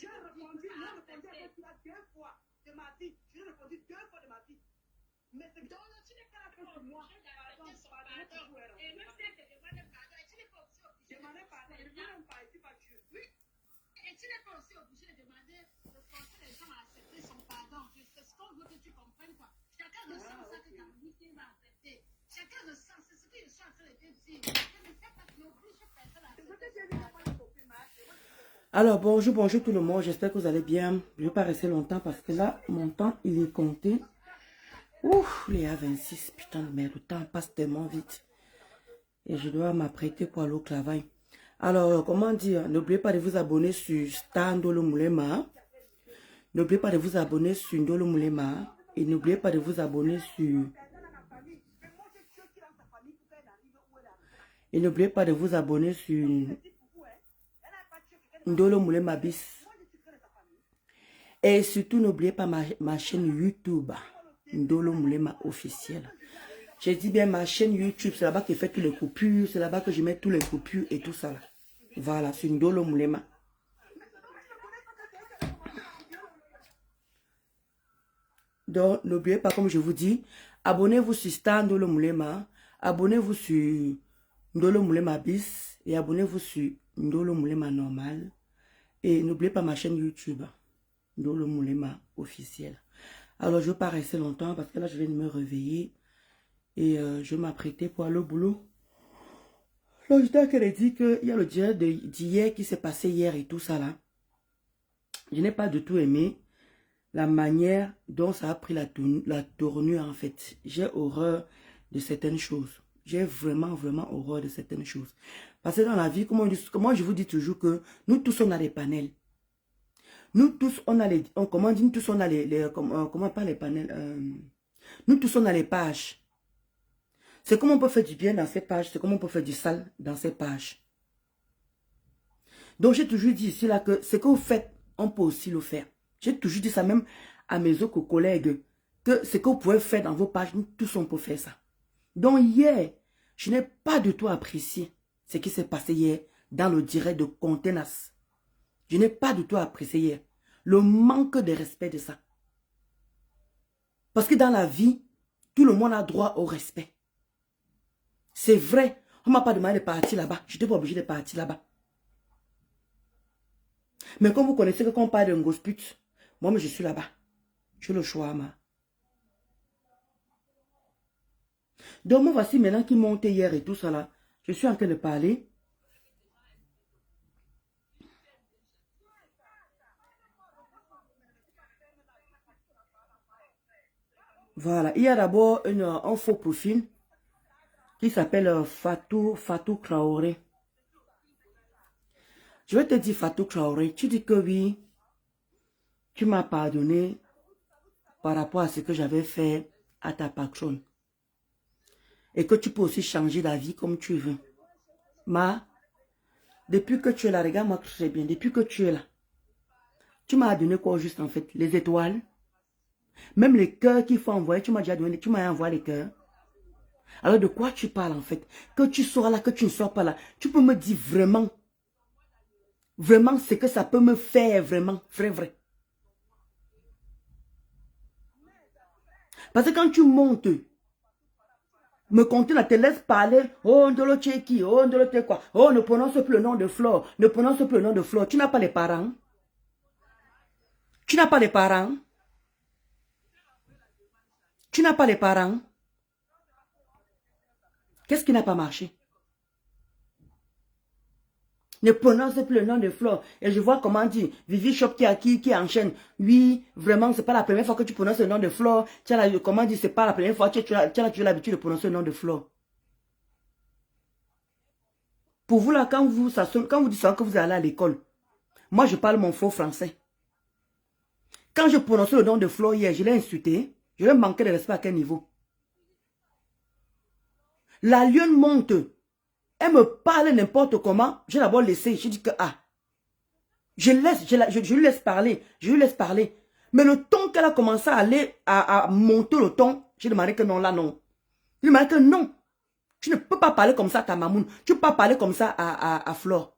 J'ai répondu à toi deux fois de ma vie. J'ai répondu deux fois de ma vie. Mais c'est donc tu n'es pas là pour moi. Pardon. Et même si elle te demande pardon, et tu n'es pas aussi obligé de demander pardon. Je ne veux même pas, et tu vas Dieu. Oui. Et tu n'es pas aussi obligé de demander, de forcer les gens à accepter son pardon. C'est ce qu'on veut que tu comprennes, quoi. Chacun ressent ça que ta vie va accepter. Chacun ressent, c'est ce que je suis en train de te dire. Je ne sais pas, tu n'obliges personne à accepter. Alors, bonjour tout le monde. J'espère que vous allez bien. Je ne vais pas rester longtemps parce que là, mon temps, il est compté. Ouf, les A26, putain de merde, le temps passe tellement vite. Et je dois m'apprêter pour aller au travail. Alors, comment dire, n'oubliez pas de vous abonner sur Star Ndolo Moulema. N'oubliez pas de vous abonner sur Ndolo Moulema. Et n'oubliez pas de vous abonner sur... Et n'oubliez pas de vous abonner sur Ndolo Moulema Bis. Et surtout, n'oubliez pas ma chaîne YouTube. Ndolo Moulema officiel. J'ai dit bien ma chaîne YouTube, c'est là-bas que je fais tous les coupures, c'est là-bas que je mets tous les coupures et tout ça là. Voilà, sur Ndolo Moulema. Donc, n'oubliez pas, comme je vous dis, abonnez-vous sur Star Ndolo Moulema, abonnez-vous sur Ndolo Moulema Bis et abonnez-vous sur Ndolo Moulema normal. Et n'oubliez pas ma chaîne YouTube, Ndolo Moulema officiel. Alors, je ne vais pas rester longtemps parce que là, je viens de me réveiller et je m'apprêtais pour aller au boulot. Donc, j'étais en train de dire qu'il y a le direct d'hier qui s'est passé hier et tout ça là. Je n'ai pas du tout aimé la manière dont ça a pris la tournure en fait. J'ai horreur de certaines choses. J'ai vraiment horreur de certaines choses. Parce que dans la vie, comment je vous dis toujours que nous tous on a des panels. Nous tous, on a les... comment dit, nous tous, on a comment pas les panels nous tous, on a les pages. C'est comment on peut faire du bien dans ces pages. C'est comment on peut faire du sale dans ces pages. Donc, j'ai toujours dit ici, là, que ce que vous faites, on peut aussi le faire. J'ai toujours dit ça même à mes autres collègues. Que ce que vous pouvez faire dans vos pages, nous tous, on peut faire ça. Donc, hier, je n'ai pas du tout apprécié ce qui s'est passé hier dans le direct de Contenas. Je n'ai pas du tout apprécié hier le manque de respect de ça. Parce que dans la vie, tout le monde a droit au respect. C'est vrai, on ne m'a pas demandé de partir là-bas. Je n'étais pas obligé de partir là-bas. Mais comme vous connaissez que quand on parle de Ngosput, moi je suis là-bas. J'ai le choix, ma. Donc moi voici maintenant qui montait hier et tout ça là. Je suis en train de parler. Voilà, il y a d'abord un faux profil qui s'appelle Fatou Traoré. Je vais te dire Fatou Traoré, tu dis que oui, tu m'as pardonné par rapport à ce que j'avais fait à ta patronne. Et que tu peux aussi changer d'avis comme tu veux. Mais, depuis que tu es là, regarde-moi très bien, depuis que tu es là, tu m'as donné quoi juste en fait? Les étoiles. Même les cœurs qu'il faut envoyer, tu m'as déjà donné, tu m'as envoyé les cœurs. Alors de quoi tu parles en fait? Que tu sois là, que tu ne sois pas là. Tu peux me dire vraiment, vraiment ce que ça peut me faire vraiment, vrai. Parce que quand tu montes, me compter là, te laisse parler, oh Ndolo Tcheki, oh Ndolo Tcheki quoi, oh ne prononce plus le nom de Flore, ne prononce plus le nom de Flore. Tu n'as pas les parents? Tu n'as pas les parents? Tu n'as pas les parents? Qu'est-ce qui n'a pas marché? Ne prononce plus le nom de Flore. Et je vois comment dit, Vivi Shop qui enchaîne. Oui, vraiment, c'est pas la première fois que tu prononces le nom de Flore. Comment dit, c'est pas la première fois que tu as l'habitude de prononcer le nom de Flore. Pour vous là, quand vous dites ça, que vous allez à l'école, moi je parle mon faux français. Quand je prononçais le nom de Flore hier, je l'ai insulté. Je l'ai manqué de respect à quel niveau? La lionne monte. Elle me parle n'importe comment. J'ai d'abord laissé. Je dis que je lui laisse parler. Je lui laisse parler. Mais le ton qu'elle a commencé à aller, à monter le ton, j'ai demandé que non, là non. J'ai demandé que non. Tu ne peux pas parler comme ça à ta mamoune. Tu ne peux pas parler comme ça à Flore.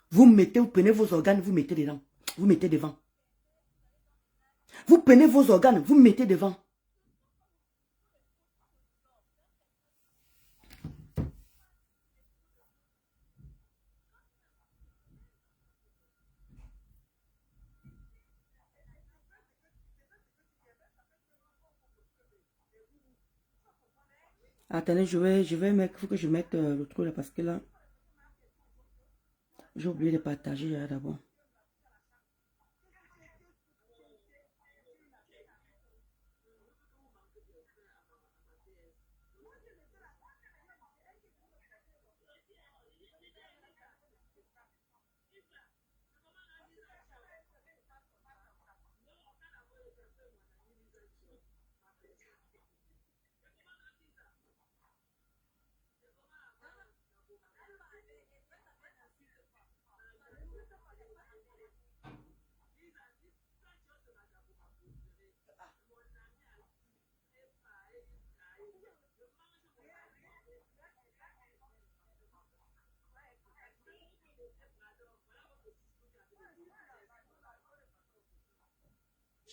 Vous prenez vos organes, vous mettez dedans. vous mettez devant. Vous prenez vos organes, vous mettez devant. Attendez, je vais mettre, il faut que je mette le truc là parce que là, j'ai oublié de partager d'abord.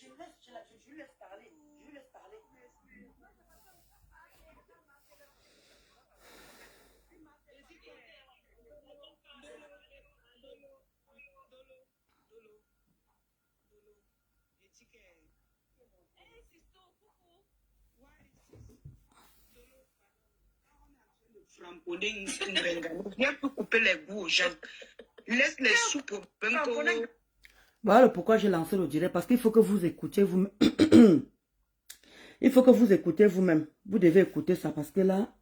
Je laisse parler. Je laisse parler. Viens pour couper les goûts aux gens. Laisse les soupes au bain. Voilà pourquoi j'ai lancé le direct. Parce qu'il faut que vous écoutiez vous-même. Il faut que vous écoutez vous-même. Vous devez écouter ça parce que là...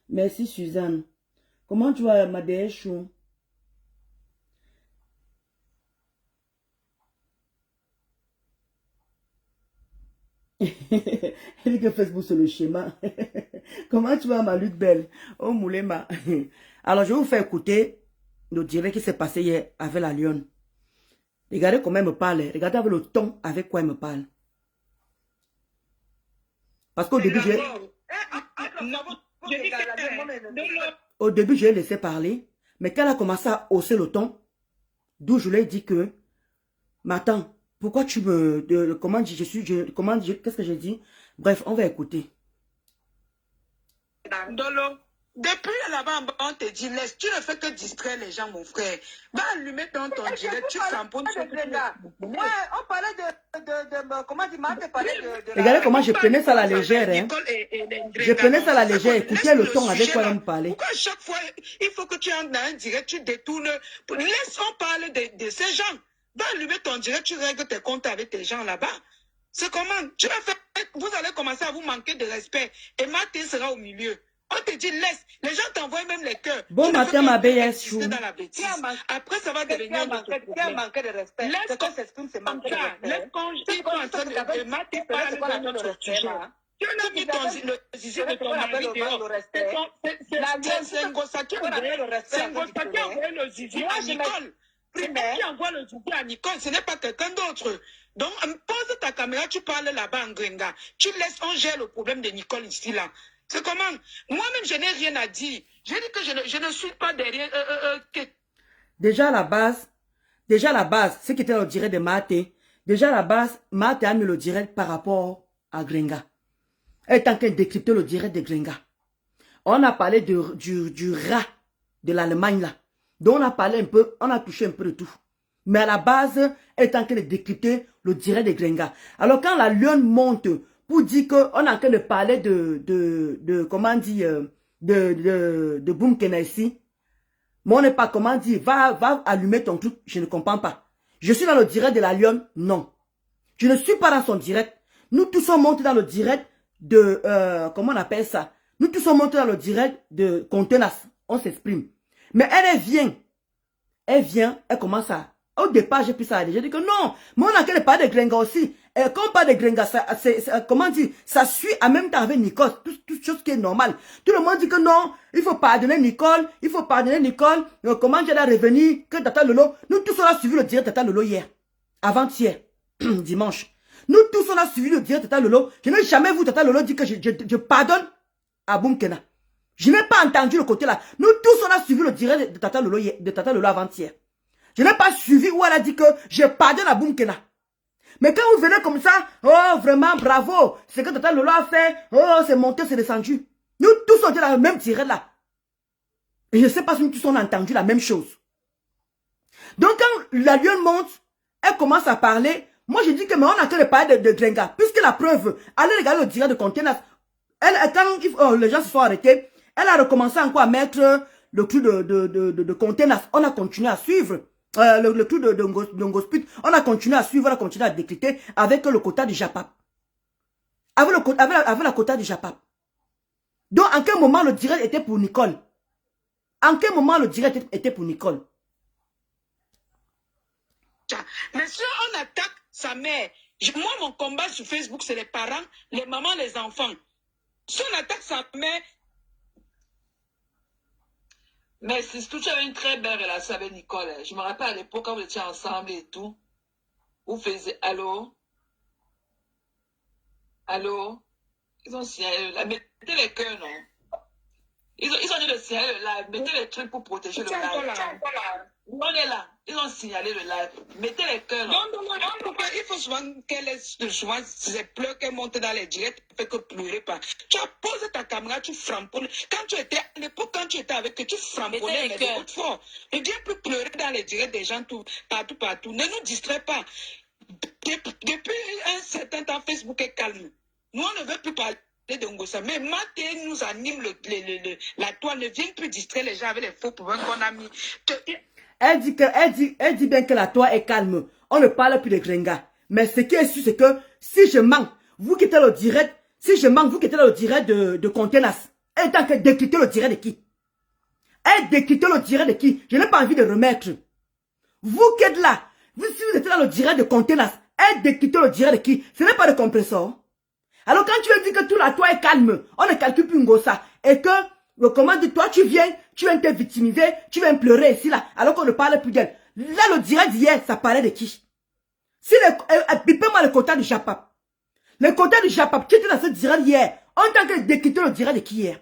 Merci Suzanne. Comment tu vas, Madé Chou? Elle dit que Facebook c'est le schéma. Comment tu vas, ma lutte belle? Oh Moulema. Alors je vais vous faire écouter le direct qui s'est passé hier avec la lionne. Regardez comment elle me parle. Regardez avec le ton avec quoi elle me parle. Parce qu'au début, je l'ai laissé parler. Mais quand elle a commencé à hausser le ton, d'où je lui ai dit que, mais attends, pourquoi tu me... qu'est-ce que j'ai dit? Bref, on va écouter. Dolo, depuis là-bas, on te dit, laisse, tu ne fais que distraire les gens, mon frère. Va allumer ton direct, tu tamponnes sur le... Ouais, on parlait de comment dire, Marthe parlait de Regardez comment je prenais ça à la légère. Hein. Je prenais ça à la légère, écoutez le ton avec quoi elle me parlait. Pourquoi à chaque fois, il faut que tu entres dans un direct, tu détournes. Laisse, on parle de ces gens. Va allumer ton direct, tu règles tes comptes avec tes gens là-bas. C'est comment? Tu vas faire, vous allez commencer à vous manquer de respect. Et Martin sera au milieu. On te dit laisse. Les gens t'envoient même les cœurs. Bon matin, ma BS. Après, ça va devenir qui a manqué de respect. Laisse qu'on s'exprime, c'est manquer de respect. Laisse qu'on est en train de Martin parle de notre sujet. Tu as mis le zizi de ton mari dehors. C'est un gros sac qui a envoyé le zizi à Nicole. C'est elle qui envoie le zizi à Nicole, ce n'est pas quelqu'un d'autre. Donc, pose ta caméra, tu parles là-bas en Grenga. Tu laisses, on gère le problème de Nicole ici, là. C'est comment? Moi-même, je n'ai rien à dire. J'ai dit que je ne suis pas derrière... Déjà, la base, ce qui était le direct de Maté, déjà, la base, Maté a mis le direct par rapport à Grenga. Elle est en train de décrypter le direct de Grenga. On a parlé du rat de l'Allemagne, là. Donc, on a parlé un peu, on a touché un peu de tout. Mais à la base, elle est en train de décrypter le direct de Grenga. Alors, quand la lionne monte pour dire qu'on est en train de parler comment dire, de Boum Kenaisi, mais on n'est pas, comment dire, va allumer ton truc, je ne comprends pas. Je suis dans le direct de la lionne, non. Je ne suis pas dans son direct. Nous tous sommes montés dans le direct de, comment on appelle ça? Nous tous sommes montés dans le direct de Contenas. On s'exprime. Mais elle vient, elle commence à... Au départ, j'ai pris ça à j'ai dit que non, mais on a qu'à parler de Grenga aussi. Et quand on parle de Grenga, comment dire, ça suit en même temps avec Nicole, toute chose qui est normale. Tout le monde dit que non, il faut pardonner Nicole, comment j'ai revenir, que Tata Lolo, nous tous on a suivi le direct de Tata Lolo hier, avant-hier, dimanche. Nous tous on a suivi le direct de Tata Lolo. Je n'ai jamais vu Tata Lolo dire que je pardonne à Boumkena. Je n'ai pas entendu le côté là. Nous tous, on a suivi le direct de Tata Lolo avant-hier. Je n'ai pas suivi où elle a dit que je pardonne à Boumkena. Mais quand vous venez comme ça, oh vraiment bravo, c'est que Tata Lolo a fait, oh c'est monté, c'est descendu. Nous tous on dit la même tirée là. Et je ne sais pas si nous tous on a entendu la même chose. Donc quand la lionne monte, elle commence à parler. Moi je dis que mais on a qu'à parler de Grenga. Puisque la preuve, allez regarder le direct de Contenas. Quand les gens se sont arrêtés, elle a recommencé encore à mettre le clou de Contenas. On a continué à suivre. Le clou de Ngosput, on a continué à suivre, on a continué à décrypter avec le quota du Japap. Avec la quota du Japap. Donc, en quel moment le direct était pour Nicole? En quel moment le direct était pour Nicole? Mais si on attaque sa mère, moi, mon combat sur Facebook, c'est les parents, les mamans, les enfants. Si on attaque sa mère... Mais surtout, tu avais une très belle relation avec Nicole. Je me rappelle à l'époque, quand vous étiez ensemble et tout. Vous faisiez allô? Allô? Ils ont signalé là. Mettez les cœurs, non? Ils ont dit le signaler le live. Mettez les trucs pour protéger le live. On est là. Ils ont signalé le live. Mettez les cœurs. Non. Il faut souvent qu'elle souvent ces pleurs qu'elle monte dans les directs, fait que pleurer pas. Tu as posé ta caméra, tu framponnes. Quand tu étais à l'époque, quand tu étais avec eux, tu framponnais mais de haute fort. Ne viens plus pleurer dans les directs des gens partout. Ne nous distrais pas. Depuis un certain temps, Facebook est calme. Nous, on ne veut plus parler de Ngossa. Mais Maté nous anime la toile. Ne viens plus distraire les gens avec les faux problèmes qu'on a mis. Elle dit bien que la toile est calme. On ne parle plus de Grenga. Mais ce qui est sûr, c'est que si je manque, vous quittez le direct. Si je manque, vous quittez le direct de Contenas. Elle est en train de décrypter le direct de qui? Elle décrypte le direct de qui? Je n'ai pas envie de remettre. Vous qui êtes là, si vous êtes dans le direct de Contenas, elle décrypte le direct de qui? Ce n'est pas de compresseur. Alors quand tu veux dire que tout la toile est calme, on ne calcule plus Ngossa. Et que, comment dire, toi tu viens te victimiser, tu viens pleurer ici là, alors qu'on ne parle plus d'elle. Là le direct d'hier, ça parlait de qui? Si bipez-moi le quota du Japap. Le quota du Japap, tu étais dans ce direct hier. En tant que décrypter le direct de qui hier?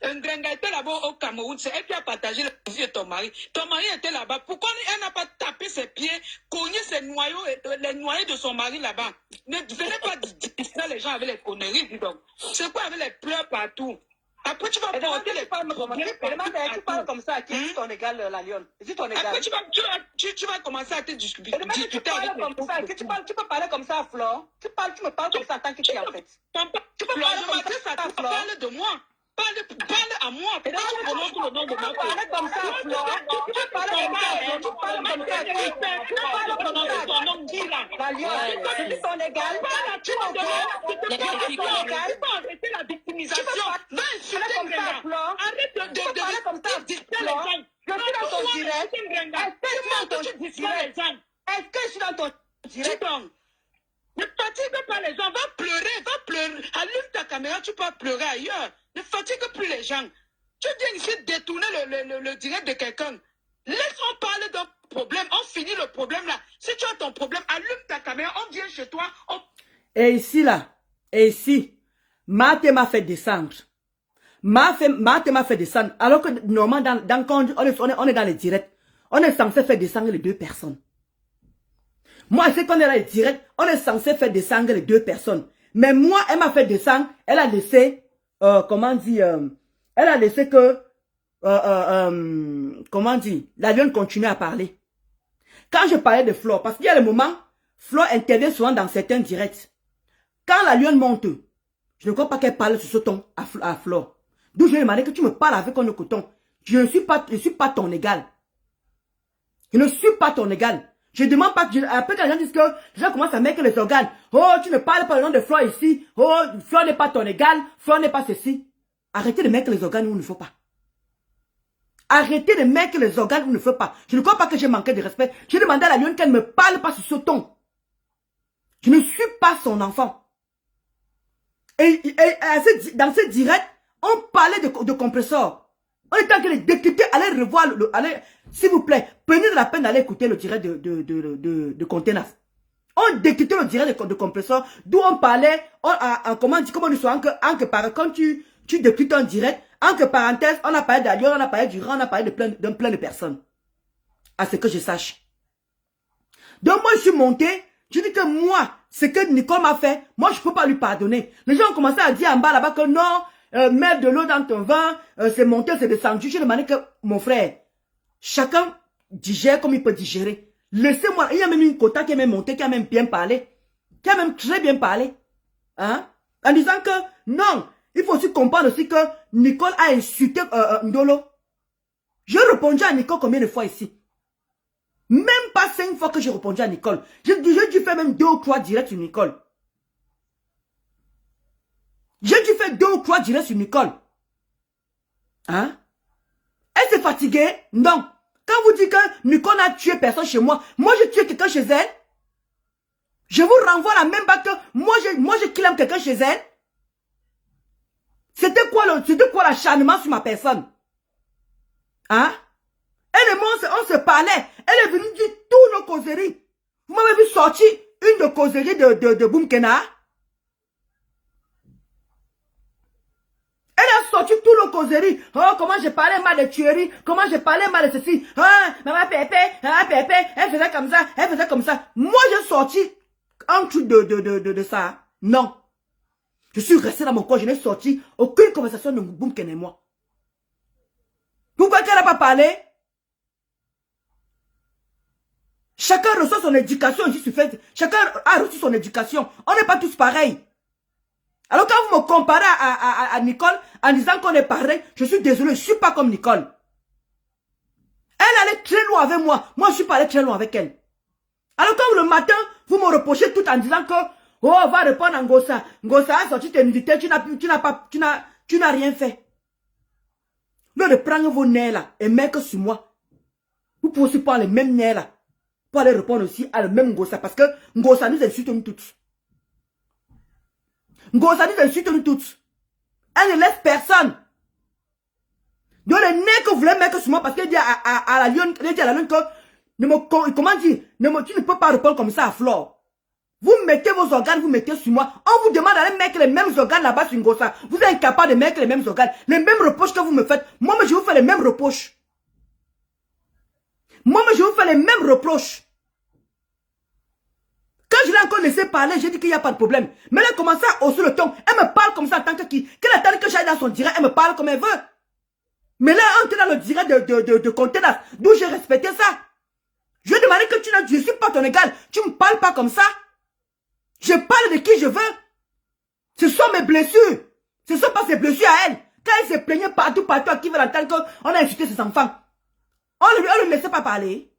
Un Grenga était là-bas au Cameroun, c'est elle qui a partagé la vie de ton mari. Ton mari était là-bas. Pourquoi elle n'a pas tapé ses pieds, cogné ses noyaux, les noyaux de son mari là-bas? Ne venez pas distraire les gens avec les conneries, dis donc. C'est quoi avec les pleurs partout? Après, tu vas porter les problèmes. Tu parles comme ça à qui? Dis ton égal, la lionne. Dis ton égal. Après, tu vas commencer à te discuter avec les Tu peux parler comme ça à Flore. Tu me parles comme ça en tant que qui en fait. Tu peux parler de moi. Parle à moi. Pourquoi tu prononces le nom de ma fille? Parle comme ça à Flore. Tu parles comme ça. Tu parles comme ça. Tu parles comme ça. La lionne. Dis ton égal. Tu arrêter la victimisation. Va insulter comme ça, Flore. Arrête de distraire les gens. Je suis dans ton direct. Est-ce que je suis dans ton direct? Ne fatigue pas les gens, va pleurer. Allume ta caméra, tu peux pleurer ailleurs. Ne fatigue plus les gens. Tu viens ici détourner le direct de quelqu'un. Laisse-on parler d'un problème, on finit le problème là. Si tu as ton problème, allume ta caméra, on vient chez toi. Et ici là, Maté m'a fait descendre. Maté m'a fait descendre. Alors que normalement, quand on est dans les directs, on est censé faire descendre les deux personnes. Moi, je sais qu'on est dans les directs, on est censé faire descendre les deux personnes. Mais moi, elle m'a fait descendre, elle a laissé, elle a laissé que, la lionne continue à parler. Quand je parlais de Flore, parce qu'il y a le moment, Flore intervient souvent dans certains directs. Quand la lionne monte, je ne crois pas qu'elle parle sur ce ton à Flore. D'où je lui ai demandé que tu me parles avec un autre ton. Je ne suis pas ton égal. Je ne suis pas ton égal. Je ne demande pas que, après quand les gens disent que les gens commencent à mettre les organes. Oh, tu ne parles pas le nom de Flore ici. Oh, Flore n'est pas ton égal. Flore n'est pas ceci. Arrêtez de mettre les organes où il ne faut pas. Arrêtez de mettre les organes où il ne faut pas. Je ne crois pas que j'ai manqué de respect. J'ai demandé à la lionne qu'elle ne me parle pas sur ce ton. Je ne suis pas son enfant. Et dans ce direct, on parlait de compresseur. On est en train de décrypter, allez revoir, s'il vous plaît, prenez de la peine d'aller écouter le direct de Contenas. On détectait le direct de compresseur, d'où on parlait, comment on dit ça, quand tu décryptes un direct, entre parenthèses, on a parlé d'Alion, on a parlé du rang, on a parlé de plein de personnes. À ce que je sache. Donc moi, je suis monté, je dis que moi, ce que Nicole m'a fait, moi, je ne peux pas lui pardonner. Les gens ont commencé à dire en bas là-bas que non, mettre de l'eau dans ton vin, c'est monté, c'est descendu. Je demandais que, mon frère, chacun digère comme il peut digérer. Laissez-moi, il y a même une quota qui est même montée, qui a même bien parlé, qui a même très bien parlé. Hein? En disant que, non, il faut aussi comprendre aussi que Nicole a insulté Ndolo. J'ai répondu à Nicole combien de fois ici? Même pas 5 fois que j'ai répondu à Nicole. J'ai dû faire même 2 ou 3 directs sur Nicole. J'ai dû faire 2 ou 3 directs sur Nicole. Hein? Elle s'est fatiguée? Non. Quand vous dites que Nicole n'a tué personne chez moi, moi j'ai tué quelqu'un chez elle. Je vous renvoie la même bague que moi j'ai killé quelqu'un chez elle. C'était quoi l'acharnement sur ma personne? Hein? Elle et moi, on se parlait. Elle est venue dire tous nos causeries. Vous m'avez vu sortir une de causeries de Boumkena. Elle a sorti tous nos causeries. Oh, comment j'ai parlé mal de tuerie. Comment j'ai parlé mal de ceci. Ah, maman Pépé, elle faisait comme ça, elle faisait comme ça. Moi, j'ai sorti un truc de ça. Non. Je suis resté dans mon coin, je n'ai sorti aucune conversation de Boumkena et moi. Pourquoi qu'elle n'a pas parlé? Chacun reçoit son éducation ici sur Facebook. Chacun a reçu son éducation. On n'est pas tous pareils. Alors quand vous me comparez à Nicole en disant qu'on est pareil, je suis désolé, je ne suis pas comme Nicole. Elle allait très loin avec moi. Moi, je ne suis pas allé très loin avec elle. Alors quand le matin, vous me reprochez tout en disant que oh, on va répondre à Ngosa. Ngosa a sorti tes nudités, tu n'as rien fait. Là, de prendre vos nerfs là et mettre sur moi. Vous pouvez aussi prendre les mêmes nerfs là. Pour aller répondre aussi à le même Ngosa. Parce que Ngosa nous insulte nous toutes. Ngosa nous insulte nous toutes. Elle ne laisse personne. Donc le nez que vous voulez mettre sur moi parce qu'elle dit à la lionne, que, comment dire, tu ne peux pas répondre comme ça à Flore. Vous mettez vos organes, vous mettez sur moi. On vous demande d'aller mettre les mêmes organes là-bas sur Ngosa. Vous êtes incapable de mettre les mêmes organes. Les mêmes reproches que vous me faites. Moi, je vous fais les mêmes reproches. Moi, je vous fais les mêmes reproches. Quand je l'ai encore laissé parler, j'ai dit qu'il n'y a pas de problème. Mais elle a commencé à hausser le ton. Elle me parle comme ça en tant que qui? Qu'elle attend que j'aille dans son direct, elle me parle comme elle veut. Mais là, on était dans le direct de contenance, d'où j'ai respecté ça. Je lui ai demandé que je ne suis pas ton égal. Tu ne me parles pas comme ça. Je parle de qui je veux. Ce sont mes blessures. Ce ne sont pas ses blessures à elle. Quand elle se plaignait partout, à qui veut l'entendre qu'on a insulté ses enfants. On ne le laissait pas parler.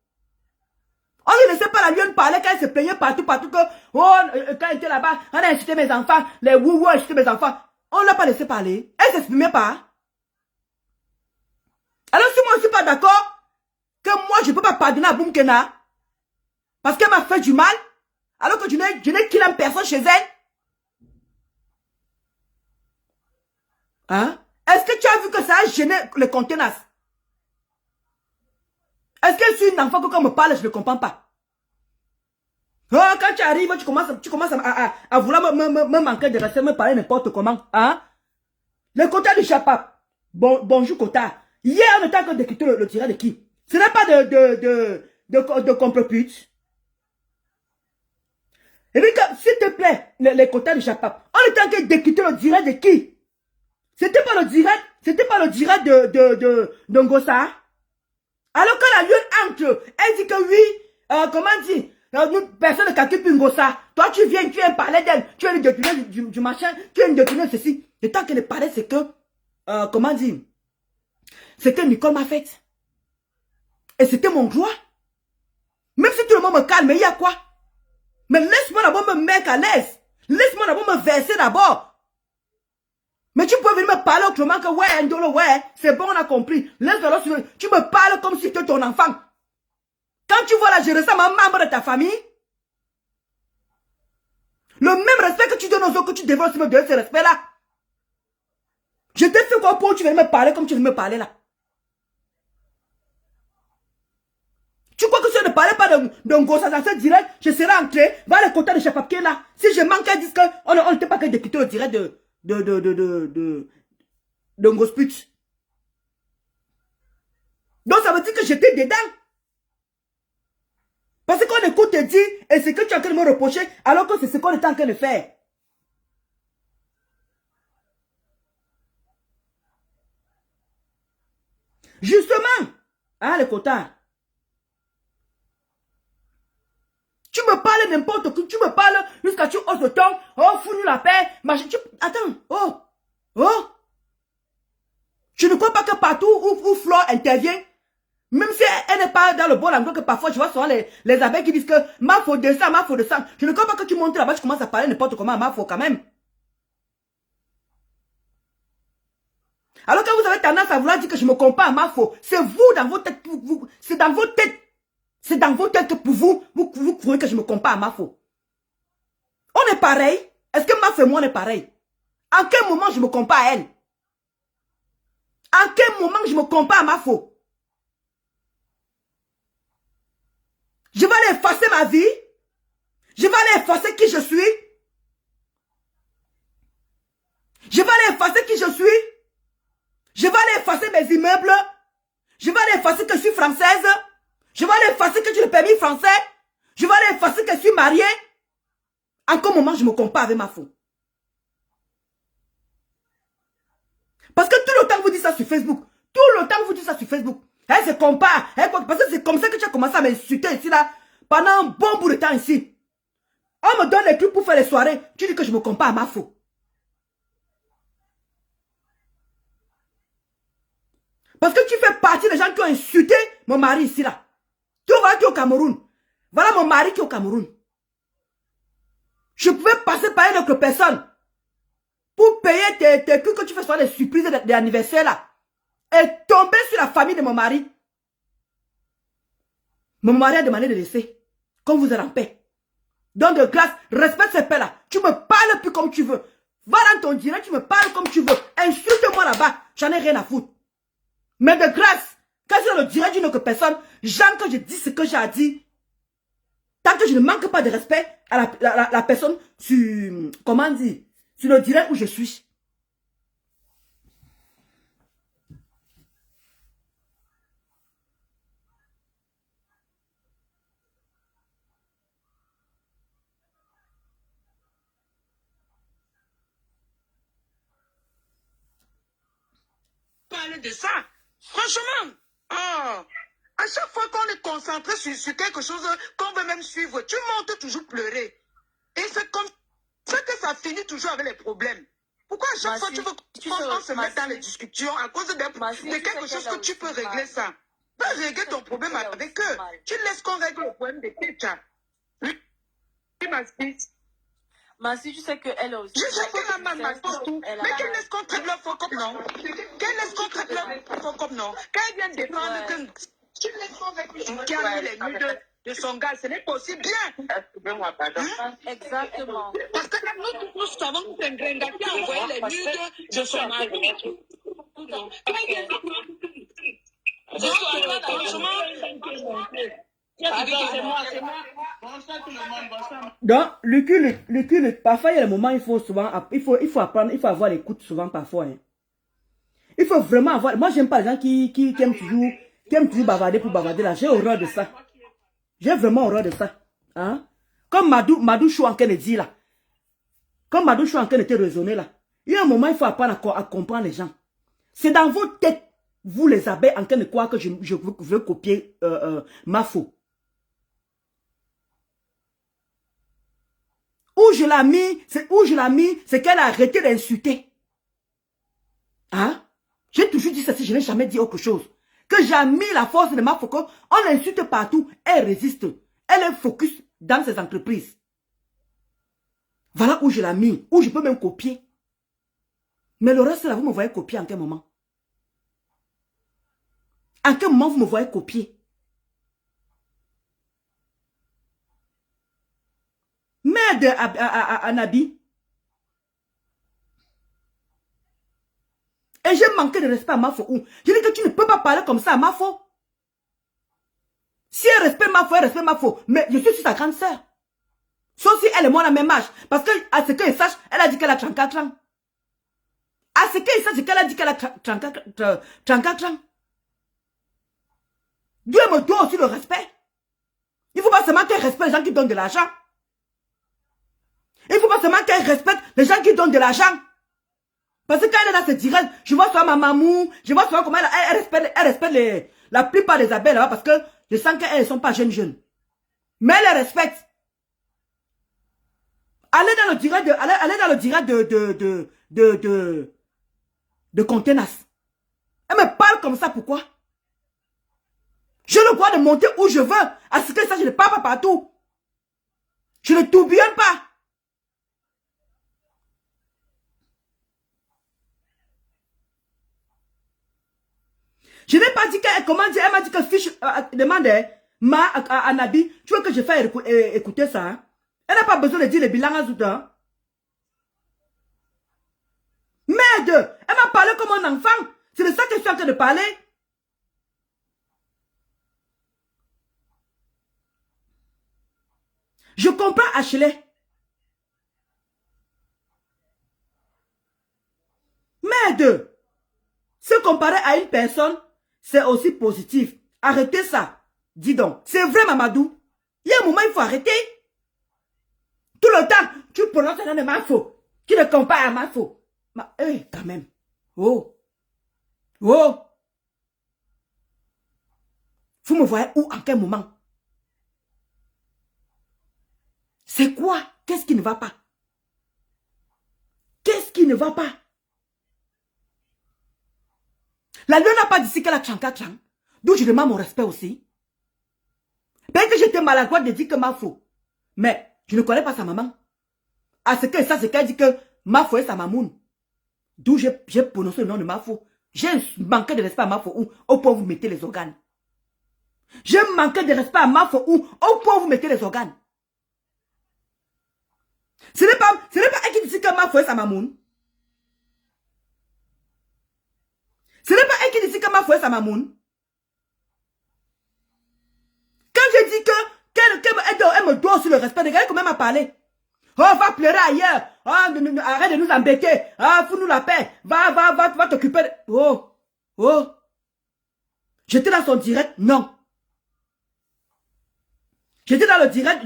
On ne laissait pas la lionne parler quand elle se plaignait partout que, oh, quand elle était là-bas, on a insulté mes enfants, les wouhou ont insulté mes enfants. On ne l'a pas laissé parler. Elle ne s'exprimait pas. Alors si moi je ne suis pas d'accord, que moi je ne peux pas pardonner à Boumkena, parce qu'elle m'a fait du mal, alors que je n'ai killé personne chez elle. Hein? Est-ce que tu as vu que ça a gêné les contenances? Est-ce que je suis une enfant que quand on me parle, je ne comprends pas? Oh, quand tu arrives, tu commences à vouloir me manquer de respect, me parler n'importe comment. Hein? Le quota du Chapap. Bonjour quota. Hier, on était en train d'écouter le tirage de qui? Ce n'est pas de complot-pute. Et puis, s'il te plaît, les quotas du Chapap. On était en train d'écouter le direct de qui? C'était pas le direct de Ngosa. Alors que la lionne entre, elle dit que oui, comment dire, personne ne calcule plus Ngosa. Toi, tu viens parler d'elle, tu es une détournée du machin, tu es une détournée de ceci. Et tant qu'elle parlait, c'est que, comment dire, c'est que Nicole m'a fait. Et c'était mon droit. Même si tout le monde me calme, mais il y a quoi? Mais laisse-moi d'abord me mettre à l'aise. Laisse-moi d'abord me verser d'abord. Mais tu peux venir me parler autrement que ouais, Ndolo, ouais, c'est bon, on a compris. Laisse-le, tu me parles comme si c'était ton enfant. Quand tu vois la gérer ça, ma membre de ta famille, le même respect que tu donnes aux autres, que tu devrais aussi me donner ce respect-là. Je t'ai fait quoi pour tu viennes me parler comme tu veux me parler là? Tu crois que tu viens de parlez pas d'un gossage direct, je serai entré, va les quotas de chez papier là. Si je manque à dire qu'on n'était pas que député au direct de Ngosput. Donc ça veut dire que j'étais dedans. Parce qu'on écoute te dire, et c'est que tu es en train de me reprocher, alors que c'est ce qu'on est en train de faire. Justement, hein, les quotas. Tu me parles n'importe quoi, tu me parles jusqu'à tu oses le temps, oh, fous-nous la paix, machin, attends, oh. Je ne crois pas que partout où Flore intervient, même si elle n'est pas dans le bon endroit, que parfois je vois souvent les abeilles qui disent que ma faute de ça, ma faute de ça. Je ne crois pas que tu montes là-bas, tu commences à parler n'importe comment à ma faute quand même. Alors que vous avez tendance à vouloir dire que je me compare à ma faute, c'est vous dans vos têtes, c'est dans vos têtes. C'est dans vos têtes que pour vous croyez que je me compare à ma faute. On est pareil. Est-ce que Mafo et moi on est pareil? En quel moment je me compare à elle? En quel moment je me compare à Mafo? Je vais aller effacer ma vie. Je vais aller effacer qui je suis. Je vais aller effacer qui je suis. Je vais aller effacer mes immeubles. Je vais aller effacer que je suis française. Je vais aller effacer que j'ai le permis français. Je vais aller effacer que je suis mariée. En quel moment je me compare avec Mafo? Parce que tout le temps vous dites ça sur Facebook. Tout le temps vous dites ça sur Facebook. Elle se compare. Parce que c'est comme ça que tu as commencé à m'insulter ici là. Pendant un bon bout de temps ici. On me donne les trucs pour faire les soirées. Tu dis que je me compare à Mafo. Parce que tu fais partie des gens qui ont insulté mon mari ici là. Tu vois qui est au Cameroun. Voilà mon mari qui est au Cameroun. Je pouvais passer par une autre personne pour payer tes trucs que tu fais sur les surprises d'anniversaire là. Et tomber sur la famille de mon mari. Mon mari a demandé de laisser. Comme vous êtes en paix. Donc de grâce, respecte ces paix là. Tu me parles plus comme tu veux. Va dans ton direct, tu me parles comme tu veux. Insulte-moi là-bas. J'en ai rien à foutre. Mais de grâce, quand c'est le direct d'une autre personne, genre que je dis ce que j'ai à dire, tant que je ne manque pas de respect à la personne sur, comment dire, sur le direct où je suis. Parler de ça. Franchement. Oh. À chaque fois qu'on est concentré sur quelque chose qu'on veut même suivre, tu montes toujours pleurer. Et c'est comme ça que ça finit toujours avec les problèmes. Pourquoi à chaque fois tu veux qu'on se mette dans les discussions à cause de quelque chose que tu peux régler ça? Va régler ton problème avec eux. Tu laisses qu'on règle le problème de quelqu'un. Oui, ma fille. Massi, tu sais qu'elle a aussi. Je sais que la maman tout. Mais qu'elle laisse qu'on traite leur faux comme non. Qu'elle laisse qu'on traite leur faux comme non. Quand elle vient défendre que tu laisses qu'on règle qui a mis les nudes de son gars, ce n'est pas aussi bien. Exactement. Parce que nous, nous savons que c'est un gringa qui a envoyé les nudes de son mari. Quand il vient donc, Luc, parfois il y a des moments, il faut apprendre, il faut avoir l'écoute souvent parfois. Hein. Il faut vraiment avoir. Moi, j'aime pas les gens qui aiment toujours bavarder pour bavarder là. J'ai horreur de ça. J'ai vraiment horreur de ça. Hein? Comme Madou Chou en train de dire là. Comme Madou Chou en train de te raisonner là. Il y a un moment, il faut apprendre à comprendre les gens. C'est dans vos têtes, vous les abeilles, en train de croire que je veux copier Mafo. Où je l'ai mis, c'est qu'elle a arrêté d'insulter. Hein? J'ai toujours dit ça, si je n'ai jamais dit autre chose. Que j'ai mis la force de Mafo, on l'insulte partout, elle résiste. Elle est focus dans ses entreprises. Voilà où je l'ai mis, où je peux même copier. Mais le reste là, vous me voyez copier en quel moment? En quel moment vous me voyez copier? Merde à Nabi. Et j'ai manqué de respect à Mafo. Je dis que tu ne peux pas parler comme ça à Mafo. Si elle respecte ma foi, elle respecte ma foi. Mais je suis sa grande sœur. Sauf si elle et moi la même âge. Parce que, à ce qu'elle sache, elle a dit qu'elle a 34 ans. À ce qu'elle sache qu'elle a dit qu'elle a 34 ans. Dieu me doit aussi le respect. Il ne faut pas seulement qu'elle respecte les gens qui donnent de l'argent. Il ne faut pas seulement qu'elle respecte les gens qui donnent de l'argent. Parce que quand elle est dans ce direct, je vois souvent ma mamou, je vois souvent comment elle respecte la plupart des abeilles là-bas parce que je sens qu'elles ne sont pas jeunes. Mais elle les respecte. Allez dans le direct de Contenas. Elle me parle comme ça, pourquoi? Je le droit de monter où je veux. À ce que ça, je ne parle pas partout. Je ne tourbillonne pas. Je n'ai pas dit qu'elle, comment dire, elle m'a dit que fiche, demande à Nabi, tu veux que je fasse écouter ça, hein? Elle n'a pas besoin de dire le bilan à Zouta. Merde, elle m'a parlé comme un enfant. C'est de ça que je suis en train de parler. Je comprends Ashley. Merde. Se comparer à une personne, c'est aussi positif. Arrêtez ça. Dis donc. C'est vrai, Mamadou. Il y a un moment, il faut arrêter. Tout le temps, tu prononces un nom de ma faux. Tu le compares à ma faux. Mais, quand même. Oh. Oh. Vous me voyez où, en quel moment? C'est quoi? Qu'est-ce qui ne va pas? Qu'est-ce qui ne va pas? La lune n'a pas dit qu'elle a 34 ans. Donc je demande mon respect aussi. Peut-être que j'étais maladroite de dire que ma faux. Mais je ne connais pas sa maman. À ce que ça, c'est qu'elle dit que ma faux est sa mamoune. D'où j'ai prononcé le nom de ma faux. J'ai manqué de respect à ma faux où au point où vous mettez les organes. J'ai manqué de respect à ma faux où au point où vous mettez les organes. Ce n'est pas elle qui dit que ma faux est sa mamoune. Ce n'est pas elle qui dit que ma foi est sa mamoune. Quand je dis qu'elle me doit aussi le respect, regardez comment elle m'a parlé. Oh, va pleurer ailleurs. Oh, arrête de nous embêter. Ah, fous-nous la paix. Va t'occuper de... Oh. J'étais dans son direct, non. J'étais dans le direct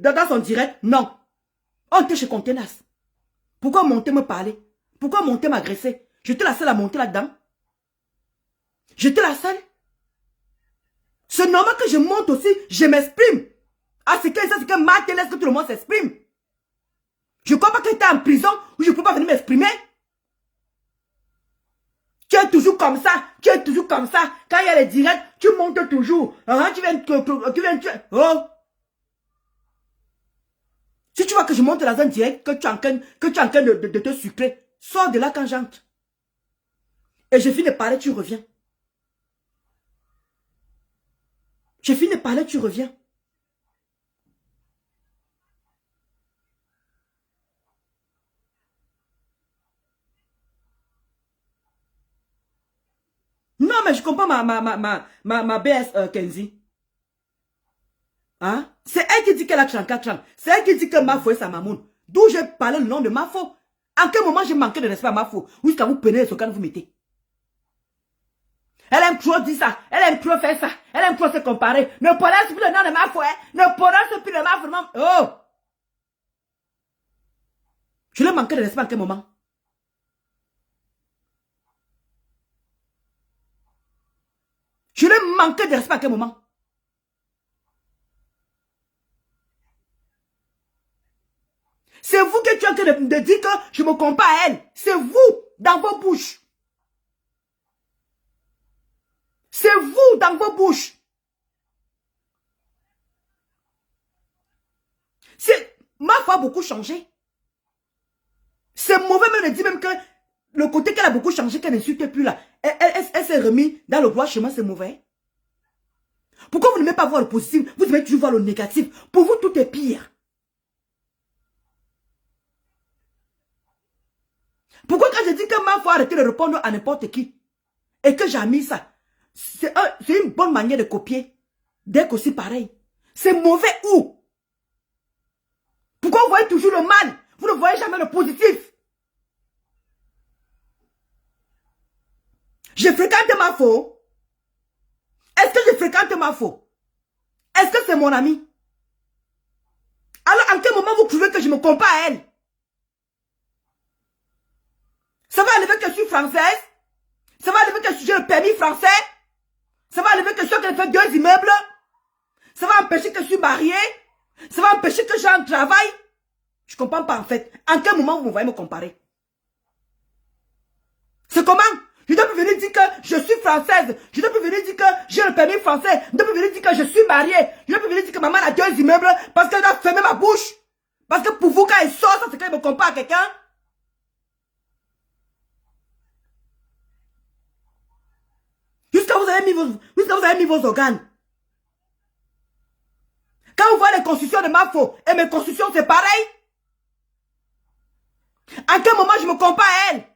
dans son direct, non. On était chez Contenas. Pourquoi monter me parler? Pourquoi monter m'agresser? J'étais la seule à monter là-dedans. J'étais la seule. C'est normal que je monte aussi, je m'exprime. Ah, c'est que ma télé, que tout le monde s'exprime. Je ne crois pas que tu es en prison où je ne peux pas venir m'exprimer. Tu es toujours comme ça, Quand il y a les directs, tu montes toujours. Tu viens. Oh. Si tu vois que je monte dans un direct, que tu es en train de te sucrer, sors de là quand j'entre. Et je finis de parler, tu reviens. Je finis de parler, tu reviens. Non, mais je comprends ma BS Kenzie. Hein? C'est elle qui dit qu'elle a 34 ans. C'est elle qui dit que ma faux est sa mamoune. D'où j'ai parlé le nom de ma faux. En quel moment j'ai manqué de respect à ma faux? Jusqu'à vous prenez ce quand vous mettez. Elle aime trop dire ça. Elle aime trop faire ça. Elle aime trop se comparer. Ne prononce plus le nom de ma faux. Ne prononce plus le nom vraiment. Oh! Je l'ai manqué de respect en quel moment? Je l'ai manqué de respect à quel moment? C'est vous que tu es en train de dire que je me compare à elle. C'est vous, dans vos bouches. C'est vous, dans vos bouches. Ma foi a beaucoup changé. C'est mauvais même de dire même que le côté qu'elle a beaucoup changé, qu'elle n'insulte plus là. Elle s'est remise dans le droit chemin, c'est mauvais. Pourquoi vous n'aimez pas voir le positif? Vous aimez toujours voir le négatif. Pour vous, tout est pire. Pourquoi quand je dis que ma foi a arrêté de répondre à n'importe qui et que j'ai mis ça, c'est une bonne manière de copier. Dès qu'aussi pareil. C'est mauvais où? Pourquoi vous voyez toujours le mal? Vous ne voyez jamais le positif. Je fréquente ma faux. Est-ce que je fréquente ma faux? Est-ce que c'est mon ami? Alors, en quel moment vous trouvez que je me compare à elle? Ça va arriver que je suis française? Ça va arriver que j'ai le permis français? Ça va arriver que je suis fait 2 immeubles? Ça va empêcher que je suis mariée? Ça va empêcher que j'ai un travail? Je ne comprends pas en fait. En quel moment vous me voyez me comparer? C'est comment? Je dois plus venir dire que je suis française. Je dois plus venir dire que j'ai le permis français. Je dois plus venir dire que je suis mariée. Je dois plus venir dire que maman a 2 immeubles parce qu'elle doit fermer ma bouche. Parce que pour vous, quand elle sort, ça c'est qu'elle me compare à quelqu'un. Jusqu'à vous avez mis vos organes. Quand vous voyez les constructions de Mafo et mes constructions, c'est pareil. À quel moment je me compare à elle?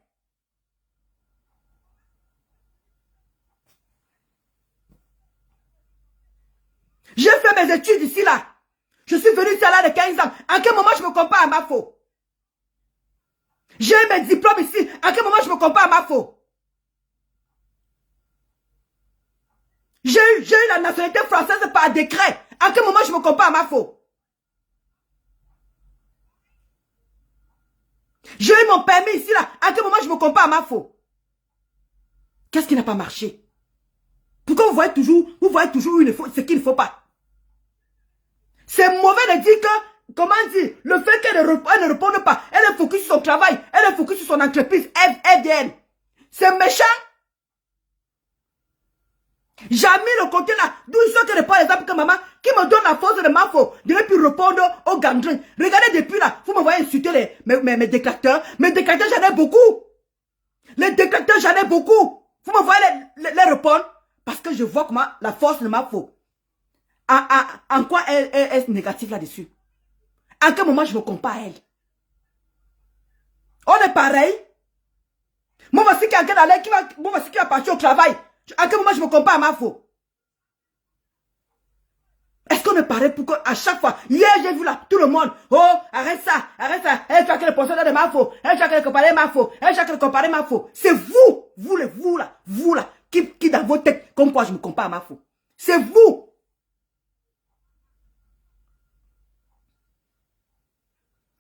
J'ai fait mes études ici, là. Je suis venu ici à l'âge de 15 ans. À quel moment je me compare à Mafo? J'ai mes diplômes ici. À quel moment je me compare à Mafo? J'ai eu la nationalité française par décret. À quel moment je me compare à Mafo? J'ai eu mon permis ici, là. À quel moment je me compare à Mafo? Qu'est-ce qui n'a pas marché? Pourquoi vous voyez toujours ce qu'il ne faut pas? C'est mauvais de dire que, comment dire, le fait qu'elle ne réponde pas, elle est focus sur son travail, elle est focus sur son entreprise, FDN. C'est méchant. Jamais le côté là, d'où il sort que par exemple que maman, qui me donne la force de ma faute, de ne plus répondre aux gandrins. Regardez depuis là, vous me voyez insulter mes détracteurs. Mes détracteurs, j'en ai beaucoup. Les détracteurs, j'en ai beaucoup. Vous me voyez les répondre. Parce que je vois comment la force de ma faute. En quoi elle est négative là-dessus? À quel moment je me compare à elle? On est pareil. Moi, voici quelqu'un d'aller qui va partir au travail. À quel moment je me compare à ma faute? Est-ce qu'on est pareil pour qu'à chaque fois, hier j'ai vu là, tout le monde, oh, arrête ça, elle fait que le pourcentage de ma faute, elle fait que le comparer ma faute, elle fait que le comparer ma faute. C'est vous là, qui dans vos têtes, comme quoi je me compare à ma faute. C'est vous.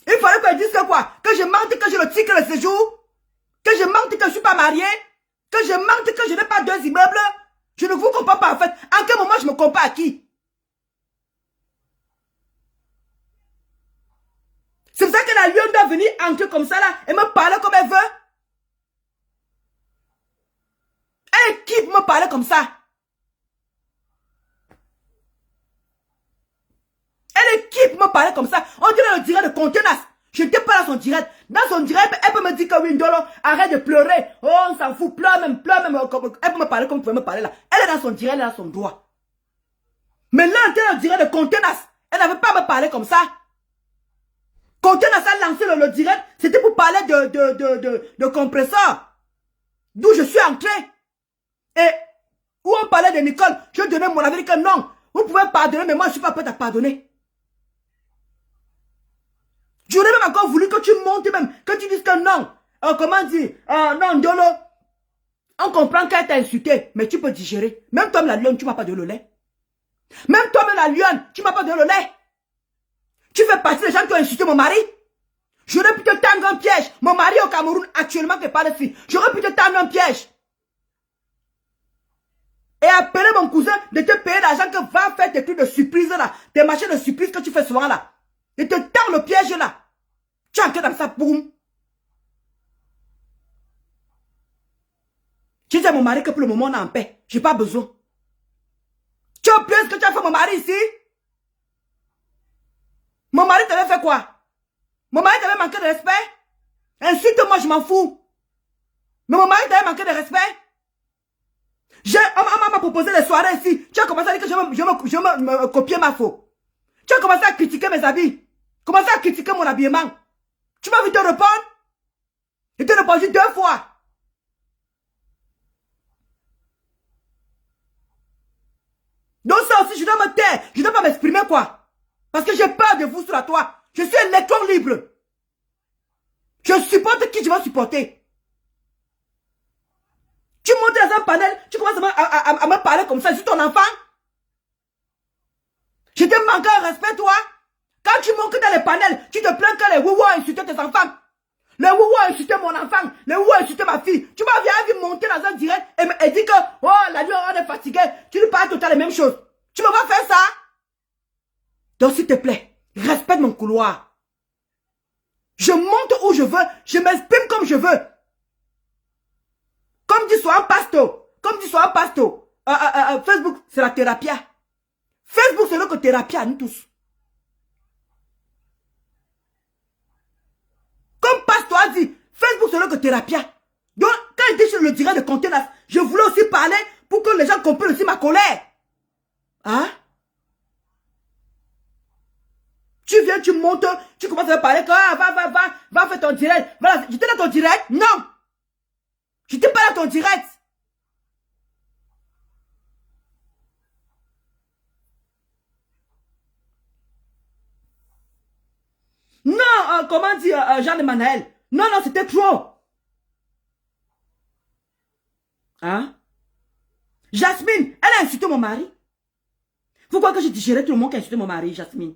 Il fallait que je dise que quoi? Que je mente que je le tire le séjour? Que je mente que je ne suis pas mariée? Que je mente que je n'ai pas 2 immeubles? Je ne vous comprends pas en fait. En quel moment je me compare à qui? C'est pour ça que la lionne doit venir entrer comme ça là et me parler comme elle veut. Elle est qui pour me parler comme ça? Elle est qui pour me parler comme ça? On dirait le direct de Contenas. Je n'étais pas dans son direct. Dans son direct, elle peut me dire que Windolo, arrête de pleurer. Oh, on s'en fout, pleure même. Elle peut me parler comme vous pouvez me parler là. Elle est dans son direct, elle est dans son droit. Mais là, elle était dans le direct de Contenas. Elle n'avait pas à me parler comme ça. Contenas a lancé le direct, c'était pour parler de compresseur. D'où je suis entré. Et où on parlait de Nicole, je donnais mon avis que non. Vous pouvez pardonner, mais moi je ne suis pas prêt à pardonner. J'aurais même encore voulu que tu montes même, que tu dises que non. Comment dire? Non, Dolo. On comprend qu'elle t'a insulté, mais tu peux digérer. Même toi, la lionne, tu ne m'as pas donné le lait. Même toi, la lionne, tu ne m'as pas donné le lait. Tu fais partie des gens qui ont insulté mon mari. J'aurais pu te tendre un piège. Mon mari au Cameroun, actuellement, qui parle ici. J'aurais pu te tendre un piège. Et appeler mon cousin de te payer l'argent que va faire tes trucs de surprise là. Tes machins de surprise que tu fais souvent là. Et te tendre le piège là. Tu es entré dans ça, boum. Tu dis à mon mari que pour le moment on est en paix. J'ai pas besoin. Tu as oublié ce que tu as fait mon mari ici? Mon mari t'avait fait quoi? Mon mari t'avait manqué de respect? Insulte-moi, je m'en fous. Mais mon mari t'avait manqué de respect? On m'a proposé des soirées ici. Tu as commencé à dire que je me copier ma faute. Tu as commencé à critiquer mes habits. Commencé à critiquer mon habillement. Tu m'as vu te répondre? Je t'ai répondu 2 fois. Donc ça aussi, je dois me taire. Je ne dois pas m'exprimer quoi. Parce que j'ai peur de vous sur la toit. Je suis un électron libre. Je supporte qui je vais supporter. Tu montes dans un panel, tu commences à me parler comme ça. Je suis ton enfant. Je te manque un respect, toi. Quand tu montes dans les panels, tu te plains que les wouwou ont insulté tes enfants. Les wouwou ont insulté mon enfant. Les wouwou ont insulté ma fille. Tu m'as vu monter dans un direct et dire que, oh, la nuit, on est fatigué. Tu lui parles tout à la même chose. Tu me vas faire ça? Donc, s'il te plaît, respecte mon couloir. Je monte où je veux. Je m'exprime comme je veux. Comme dit soit un pasto. Comme dit soit un pasto. Facebook, c'est la thérapie. Facebook, c'est notre thérapie à nous tous. Comme Pasteur a dit, Facebook c'est notre thérapie. Donc, quand il était sur le direct de contenance, je voulais aussi parler pour que les gens comprennent aussi ma colère. Hein? Tu viens, tu montes, tu commences à parler que va faire ton direct. Voilà, j'étais dans ton direct? Non! J'étais pas dans ton direct. Non, comment dire, Jean de Manaël? Non, non, c'était trop. Hein? Jasmine, elle a insulté mon mari. Faut quoi que je digérais tout le monde qui a insulté mon mari, Jasmine?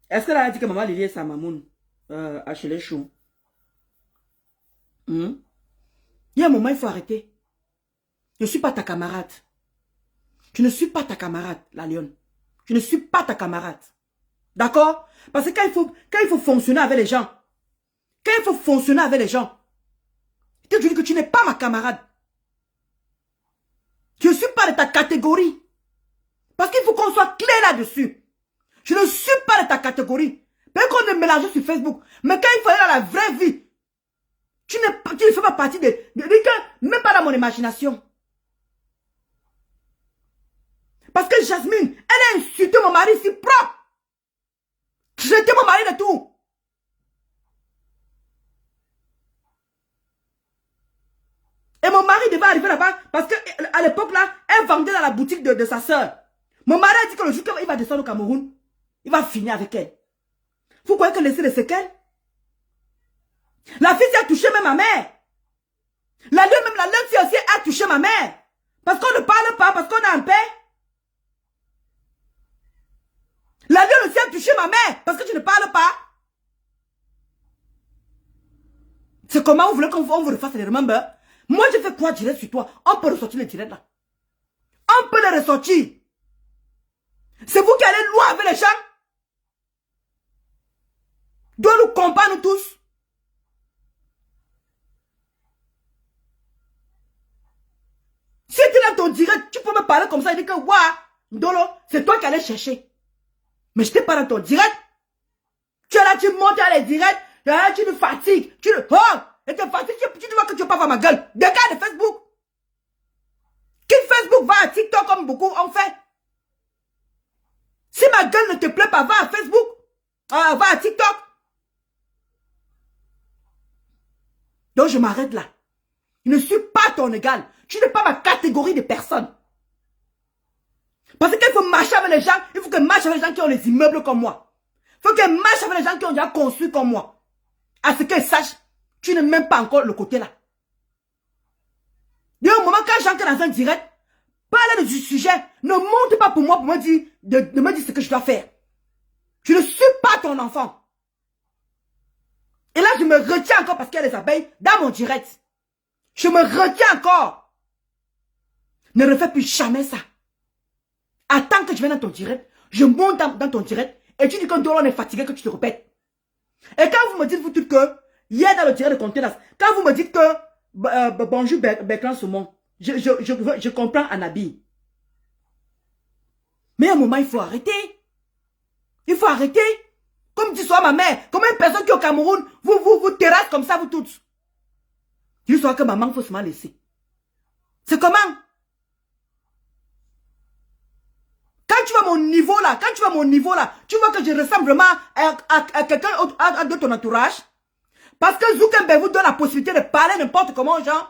Est-ce qu'elle a dit que maman Lily est sa mamoune à chez les choux? Il y a un moment, il faut arrêter. Je ne suis pas ta camarade. Je ne suis pas ta camarade, la lionne. Je ne suis pas ta camarade. D'accord? Parce que quand il faut fonctionner avec les gens, je te dis que tu n'es pas ma camarade. Je ne suis pas de ta catégorie. Parce qu'il faut qu'on soit clair là-dessus. Je ne suis pas de ta catégorie. Peut-être qu'on est mélangé sur Facebook. Mais quand il faut aller dans la vraie vie, tu ne fais pas partie même pas dans mon imagination. Parce que Jasmine, elle a insulté mon mari si propre. J'étais mon mari de tout. Et mon mari devait arriver là-bas parce qu'à l'époque là, elle vendait dans la boutique de sa soeur. Mon mari a dit que le jour qu'il va descendre au Cameroun, il va finir avec elle. Vous croyez qu'elle laisse des séquelles? La fille a touché même ma mère. La fille aussi a touché ma mère. Parce qu'on ne parle pas, parce qu'on est en paix. La lionne aussi a touché ma mère, parce que tu ne parles pas. C'est comment vous voulez qu'on vous refasse les remember? Moi, je fais quoi direct sur toi? On peut ressortir les directs là. On peut les ressortir. C'est vous qui allez loin avec les gens. Doit nous comprendre nous tous. Si tu es dans ton direct, tu peux me parler comme ça et dire que, waouh, Ndolo, c'est toi qui allais chercher. Mais je n'étais pas dans ton direct. Tu es là, tu montes à les directs, tu nous fatigues, et tu fatigues, tu vois que tu vas pas voir ma gueule. Dégage de Facebook. Qui Facebook va à TikTok comme beaucoup ont fait. Si ma gueule ne te plaît pas, va à Facebook, va à TikTok. Donc je m'arrête là. Je ne suis pas ton égal. Tu n'es pas ma catégorie de personnes. Parce qu'il faut marcher avec les gens, il faut que marche avec les gens qui ont les immeubles comme moi. Il faut que marche avec les gens qui ont déjà construit comme moi. À ce qu'ils sachent, tu n'es même pas encore le côté là. Il y a un moment quand j'entre dans un direct, parle du sujet, ne monte pas pour moi pour me dire, de me dire ce que je dois faire. Je ne suis pas ton enfant. Et là, je me retiens encore parce qu'il y a les abeilles dans mon direct. Je me retiens encore. Ne refais plus jamais ça. Attends que je vienne dans ton direct, je monte dans ton direct, et tu dis que on est fatigué, que tu te répètes. Et quand vous me dites, vous toutes que, hier dans le direct de contenance, quand vous me dites que, bonjour Bertrand Saumon, je comprends Anabi. Mais à un moment, il faut arrêter. Il faut arrêter. Comme dit soit ma mère, comme une personne qui est au Cameroun, vous terrasse comme ça, vous toutes. Il faut que maman faut se m'en laisser. C'est comment? Quand tu vois mon niveau là, tu vois que je ressemble vraiment à quelqu'un de ton entourage. Parce que Zuckerberg vous donne la possibilité de parler n'importe comment aux gens.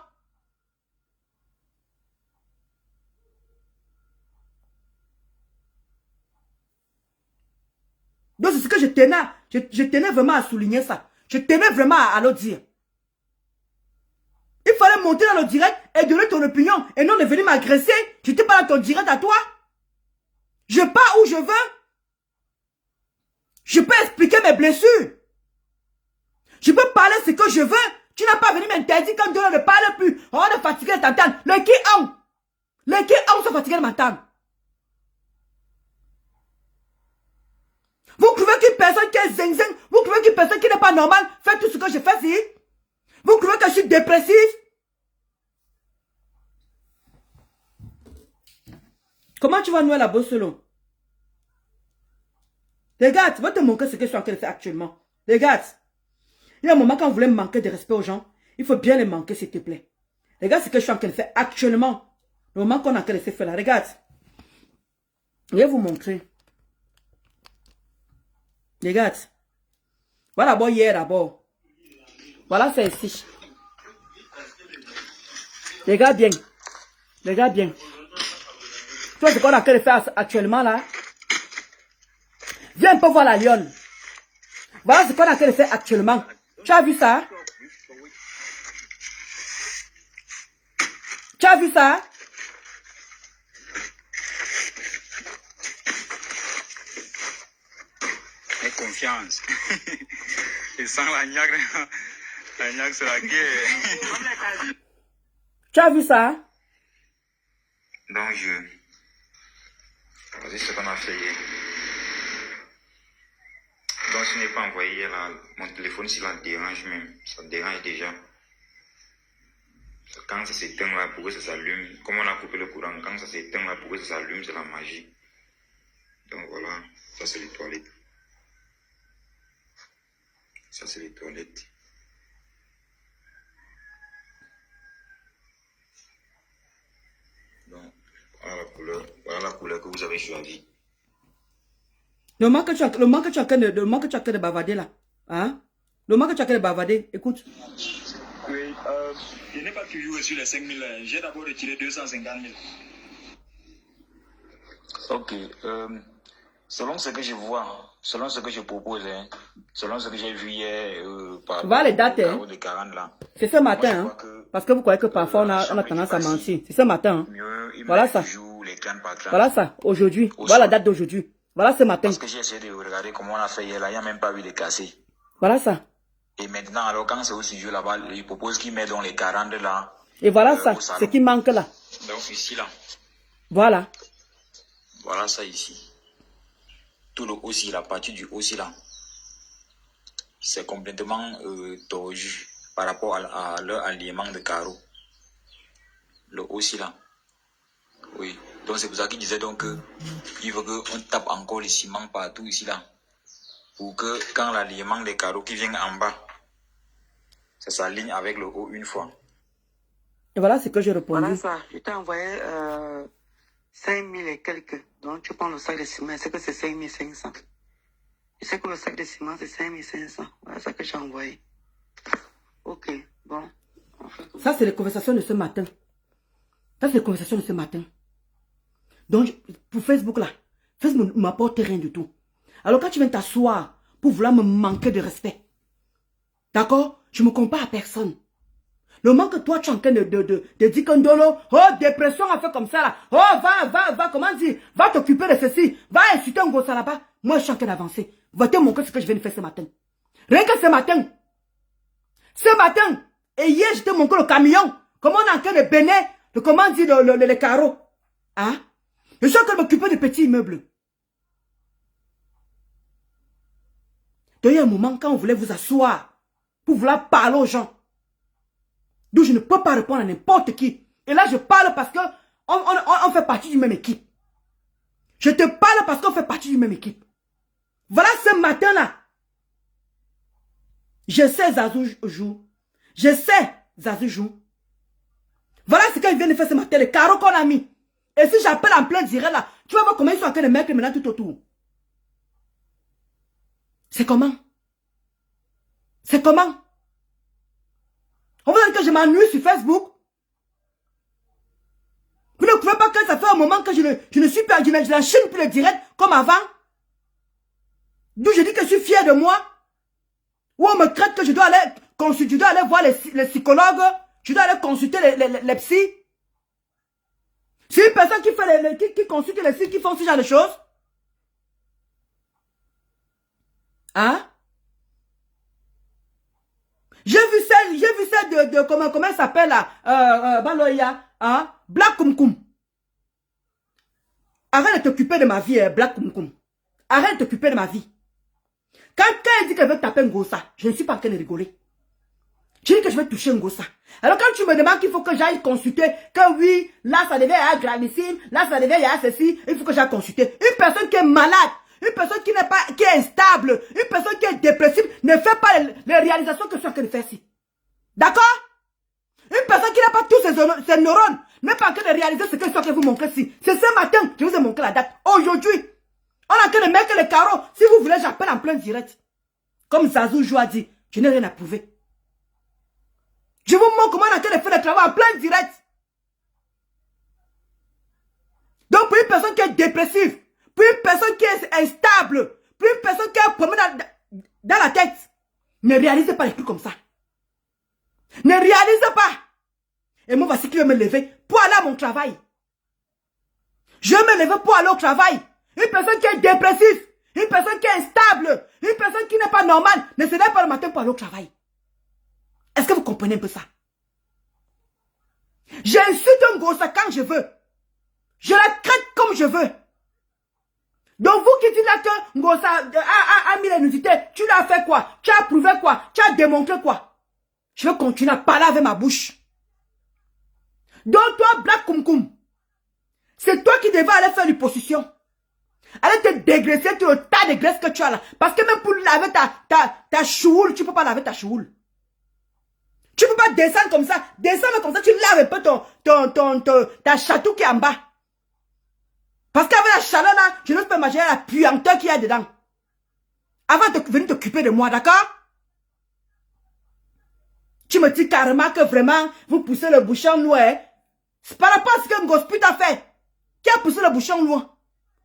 Donc c'est ce que je tenais vraiment à souligner ça. Je tenais vraiment à le dire. Il fallait monter dans le direct et donner ton opinion et non de venir m'agresser. Je n'étais pas dans ton direct à toi. Je pars où je veux. Je peux expliquer mes blessures. Je peux parler ce que je veux. Tu n'as pas venu m'interdire quand Dieu ne parle plus. On est fatigué de t'entendre. Les qui sont fatigués de m'entendre. Vous trouvez qu'une personne qui est zing-zing, vous trouvez qu'une personne qui n'est pas normale fait tout ce que je fais ici? Vous trouvez que je suis dépressif? Comment tu vas nouer la bosse selon? Les gars, tu vas te montrer ce que je suis en train de faire actuellement. Les gars, il y a un moment quand vous voulez manquer de respect aux gens, il faut bien les manquer s'il te plaît. Les gars, ce que je suis en train de faire actuellement, le moment qu'on est en train de se faire là, regarde. Je vais vous montrer. Regarde. Voilà d'abord hier d'abord. Voilà c'est ici. Regarde bien. Regarde bien. Tu vois ce qu'on a en train de faire actuellement là? Viens un peu voir la lionne. Voilà ce qu'on a en train de faire actuellement. Tu as vu ça? Tu as vu ça? Et confiance. Et sans la niaque c'est la guerre. Tu as vu ça? Donc c'est ce qu'on a fait hier. Donc si je n'ai pas envoyé hier, là, mon téléphone s'il en dérange même, ça dérange déjà. Quand ça s'éteint là pour que ça s'allume, comme on a coupé le courant, quand ça s'éteint là pour que ça s'allume, c'est la magie. Donc voilà, ça c'est les toilettes. Ça c'est les toilettes. Donc voilà la couleur que vous avez choisie. Le moment que tu as en train de bavarder là, hein? Le moment que tu as en train de bavarder, écoute. Oui, je n'ai pas toujours reçu les 5 000. J'ai d'abord retiré 250 000. Ok, selon ce que je vois, selon ce que je propose, hein, selon ce que j'ai vu hier par Voilà les dates, hein. de 40 là. C'est ce matin, hein. Parce que vous croyez que parfois on a tendance à mentir. C'est ce matin. Hein. Voilà ça. Voilà ça, aujourd'hui. Voilà la date d'aujourd'hui. Voilà ce matin. Parce que j'ai essayé de regarder comment on a fait hier là, il n'y a même pas eu de cassé. Voilà ça. Et maintenant, alors quand c'est au studio là-bas, il propose qu'il met dans les 40 là. Et voilà ça, ce qui manque là. Donc ici là. Voilà. Voilà ça ici. Tout le aussi, la partie du aussi là. C'est complètement tordu par rapport à leur alignement de carreaux. Le aussi là. Oui. Donc c'est pour ça qu'il disait donc qu'il veut qu'on tape encore le ciment partout ici là. Pour que quand l'alignement des carreaux qui viennent en bas, ça s'aligne avec le haut une fois. Et voilà ce que j'ai répondu. Voilà ça. Je t'ai envoyé 5 000 et quelques. Donc tu prends le sac de ciment. Je sais que c'est 5 500. Je sais que le sac de ciment c'est 5 500. Voilà ça que j'ai envoyé. Ok, bon. Ça c'est les conversations de ce matin. Ça c'est les conversations de ce matin. Donc pour Facebook là, Facebook ne m'apporte rien du tout. Alors quand tu viens t'asseoir pour vouloir me manquer de respect, d'accord? Je ne me compare à personne. Le moment que toi tu es en train de dire que Ndolo, oh dépression a fait comme ça là, oh va, comment dire, va t'occuper de ceci, va insulter un gosse là-bas. Moi je suis en train d'avancer. Va te montrer ce que je viens de faire ce matin. Rien que ce matin, et hier je te montre le camion, comment on est en train de bénir, comment dire les carreaux. Hein? Je suis en train de m'occuper de petits immeubles. Donc il y a un moment quand on voulait vous asseoir pour vouloir parler aux gens. Donc je ne peux pas répondre à n'importe qui. Et là je parle parce que on fait partie d'une même équipe. Je te parle parce qu'on fait partie d'une même équipe. Voilà ce matin là. Je sais Zazou joue. Je sais Zazou joue. Voilà ce qu'il vient de faire ce matin, les carreaux qu'on a mis. Et si j'appelle en plein direct là, Tu vas voir comment ils sont en train de mettre maintenant tout autour. C'est comment? C'est comment? On vous dit que je m'ennuie sur Facebook. Vous ne trouvez pas que ça fait un moment que je ne suis pas, je n'enchaîne plus le direct comme avant? D'où je dis que je suis fier de moi. Où on me traite que je dois aller consulter, je dois aller voir les psychologues, je dois aller consulter les psys. C'est une personne qui fait qui consulte les psys qui font ce genre de choses. Hein? J'ai vu celle de comment elle s'appelle là, Baloya, hein? Black Kumkum. Arrête de t'occuper de ma vie, Black Kumkum. Arrête de t'occuper de ma vie. Quand elle dit qu'elle veut taper Ngossa, je ne suis pas en train de rigoler. Je dis que je vais toucher Ngossa. Alors quand tu me demandes qu'il faut que j'aille consulter, que oui, là ça devait être gravissime, là ça devait être ceci, il faut que j'aille consulter. Une personne qui est malade, une personne qui est instable, une personne qui est dépressive, ne fait pas les réalisations que je suis en train de faire ici. D'accord? Une personne qui n'a pas tous ses neurones, n'est pas en train de réaliser ce que je suis en train de vous montrer ici. C'est ce matin, je vous ai montré la date. Aujourd'hui, on est en train de mettre les carreaux. Si vous voulez, j'appelle en plein direct. Comme Zazou Jou a dit, je n'ai rien à prouver. Je vous montre comment on est en train de faire le travail en plein direct. Donc, pour une personne qui est dépressive, pour une personne qui est instable, pour une personne qui a un problème dans la tête, ne réalisez pas les trucs comme ça. Ne réalisez pas. Et moi, voici qui va me lever pour aller à mon travail. Je vais me lever pour aller au travail. Une personne qui est dépressive, une personne qui est instable, une personne qui n'est pas normale, ne se lève pas le matin pour aller au travail. Est-ce que vous comprenez un peu ça? J'insulte un Ngossa quand je veux. Je la traite comme je veux. Donc vous qui dites là que Ngossa a mis les nudités, tu l'as fait quoi? Tu as prouvé quoi? Tu as démontré quoi? Je vais continuer à parler avec ma bouche. Donc toi, Black Kumkum, c'est toi qui devais aller faire l'hyposition. Allez te dégraisser tout le tas de graisse que tu as là. Parce que même pour laver ta choule, tu ne peux pas laver ta choule. Tu ne peux pas descendre comme ça. Descendre comme ça, tu laves un peu ta chatou qui est en bas. Parce qu'avec la chaleur là, je ne peux pas imaginer la puanteur qu'il y a dedans. Avant de venir t'occuper de moi, d'accord? Tu me dis carrément que vraiment, vous poussez le bouchon loin. C'est par rapport à ce que Ngosput a fait. Qui a poussé le bouchon loin?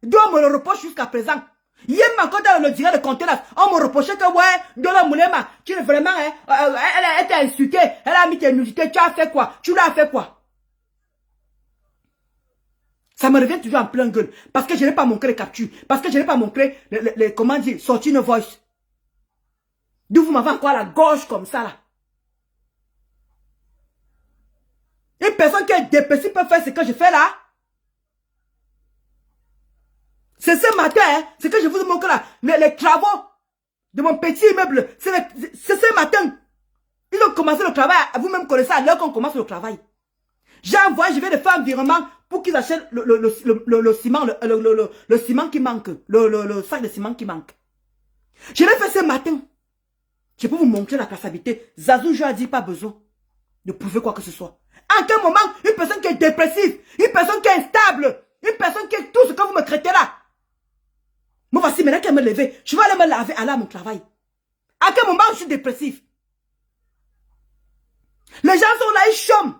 D'où on me le reproche jusqu'à présent. Hier, encore dans le direct de contenance, on me reprochait que, ouais, Ndola Moulema, tu es vraiment, elle t'a insulté, elle a mis tes nudités, tu as fait quoi? Tu l'as fait quoi? Ça me revient toujours en plein gueule. Parce que je n'ai pas montré les captures. Parce que je n'ai pas montré, comment dire, sortir une voice. D'où vous m'avez encore la gorge comme ça, là. Une personne qui est dépressive peut faire ce que je fais là. C'est ce matin, hein, ce que je vous montre là, les travaux de mon petit immeuble, c'est ce matin. Ils ont commencé le travail, vous-même connaissez à l'heure qu'on commence le travail. J'ai envoyé, je vais de faire un virement pour qu'ils achètent le ciment, le ciment qui manque, le sac de ciment qui manque. Je l'ai fait ce matin. Je peux vous montrer la traçabilité. Zazou, je n'ai dit pas besoin de prouver quoi que ce soit. En quel moment, une personne qui est dépressive, une personne qui est instable, une personne qui est tout ce que vous me traitez là. Moi, voici, maintenant qu'elle me lever, je vais aller me laver, aller à mon travail. À quel moment je suis dépressif? Les gens sont là, ils chôment.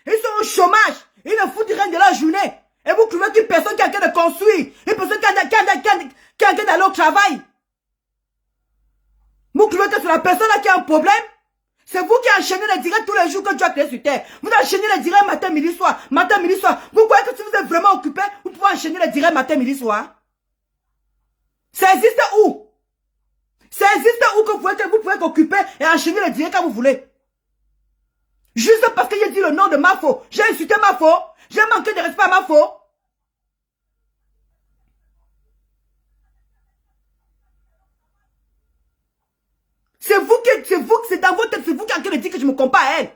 Ils sont au chômage. Ils ne foutent rien de leur journée. Et vous trouvez qu'une personne qui a en train de construire, une personne qui a en train d'aller au travail, vous trouvez que c'est la personne là qui a un problème? C'est vous qui enchaînez les directs tous les jours que Dieu a créé sur terre. Vous enchaînez les directs matin, midi, soir. Matin, midi, soir. Vous croyez que si vous êtes vraiment occupé, vous pouvez enchaîner les directs matin, midi, soir? Ça existe où? Ça existe où que vous pouvez occuper et enchaîner les directs quand vous voulez? Juste parce que j'ai dit le nom de Mafo. J'ai insulté Mafo. J'ai manqué de respect à Mafo. C'est dans votre tête, c'est vous qui avez dit que je me compare à elle.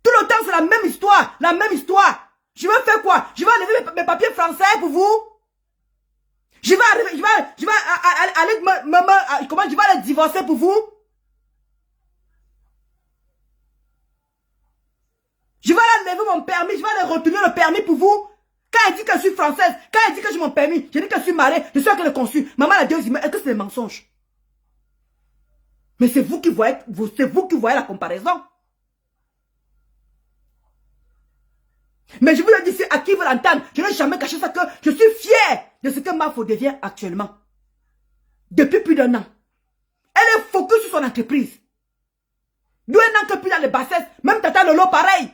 Tout le temps, c'est la même histoire, la même histoire. Je vais faire quoi? Je vais enlever mes papiers français pour vous? Je vais aller divorcer pour vous? Je vais aller enlever mon permis, je vais aller retourner le permis pour vous? Quand elle dit que je suis française. Quand elle dit que j'ai mon permis, je dis que je suis mariée, je suis avec le conçu. Maman la Dieu dit, mais est-ce que c'est des mensonges? Mais c'est vous qui voyez la comparaison. Mais je vous le dis, à qui veut l'entendre, je n'ai jamais caché ça, que je suis fier de ce que Mafo devient actuellement. Depuis plus d'1 an. Elle est focus sur son entreprise. D'où elle n'en que plus dans les bassesses. Même Tata Lolo, pareil.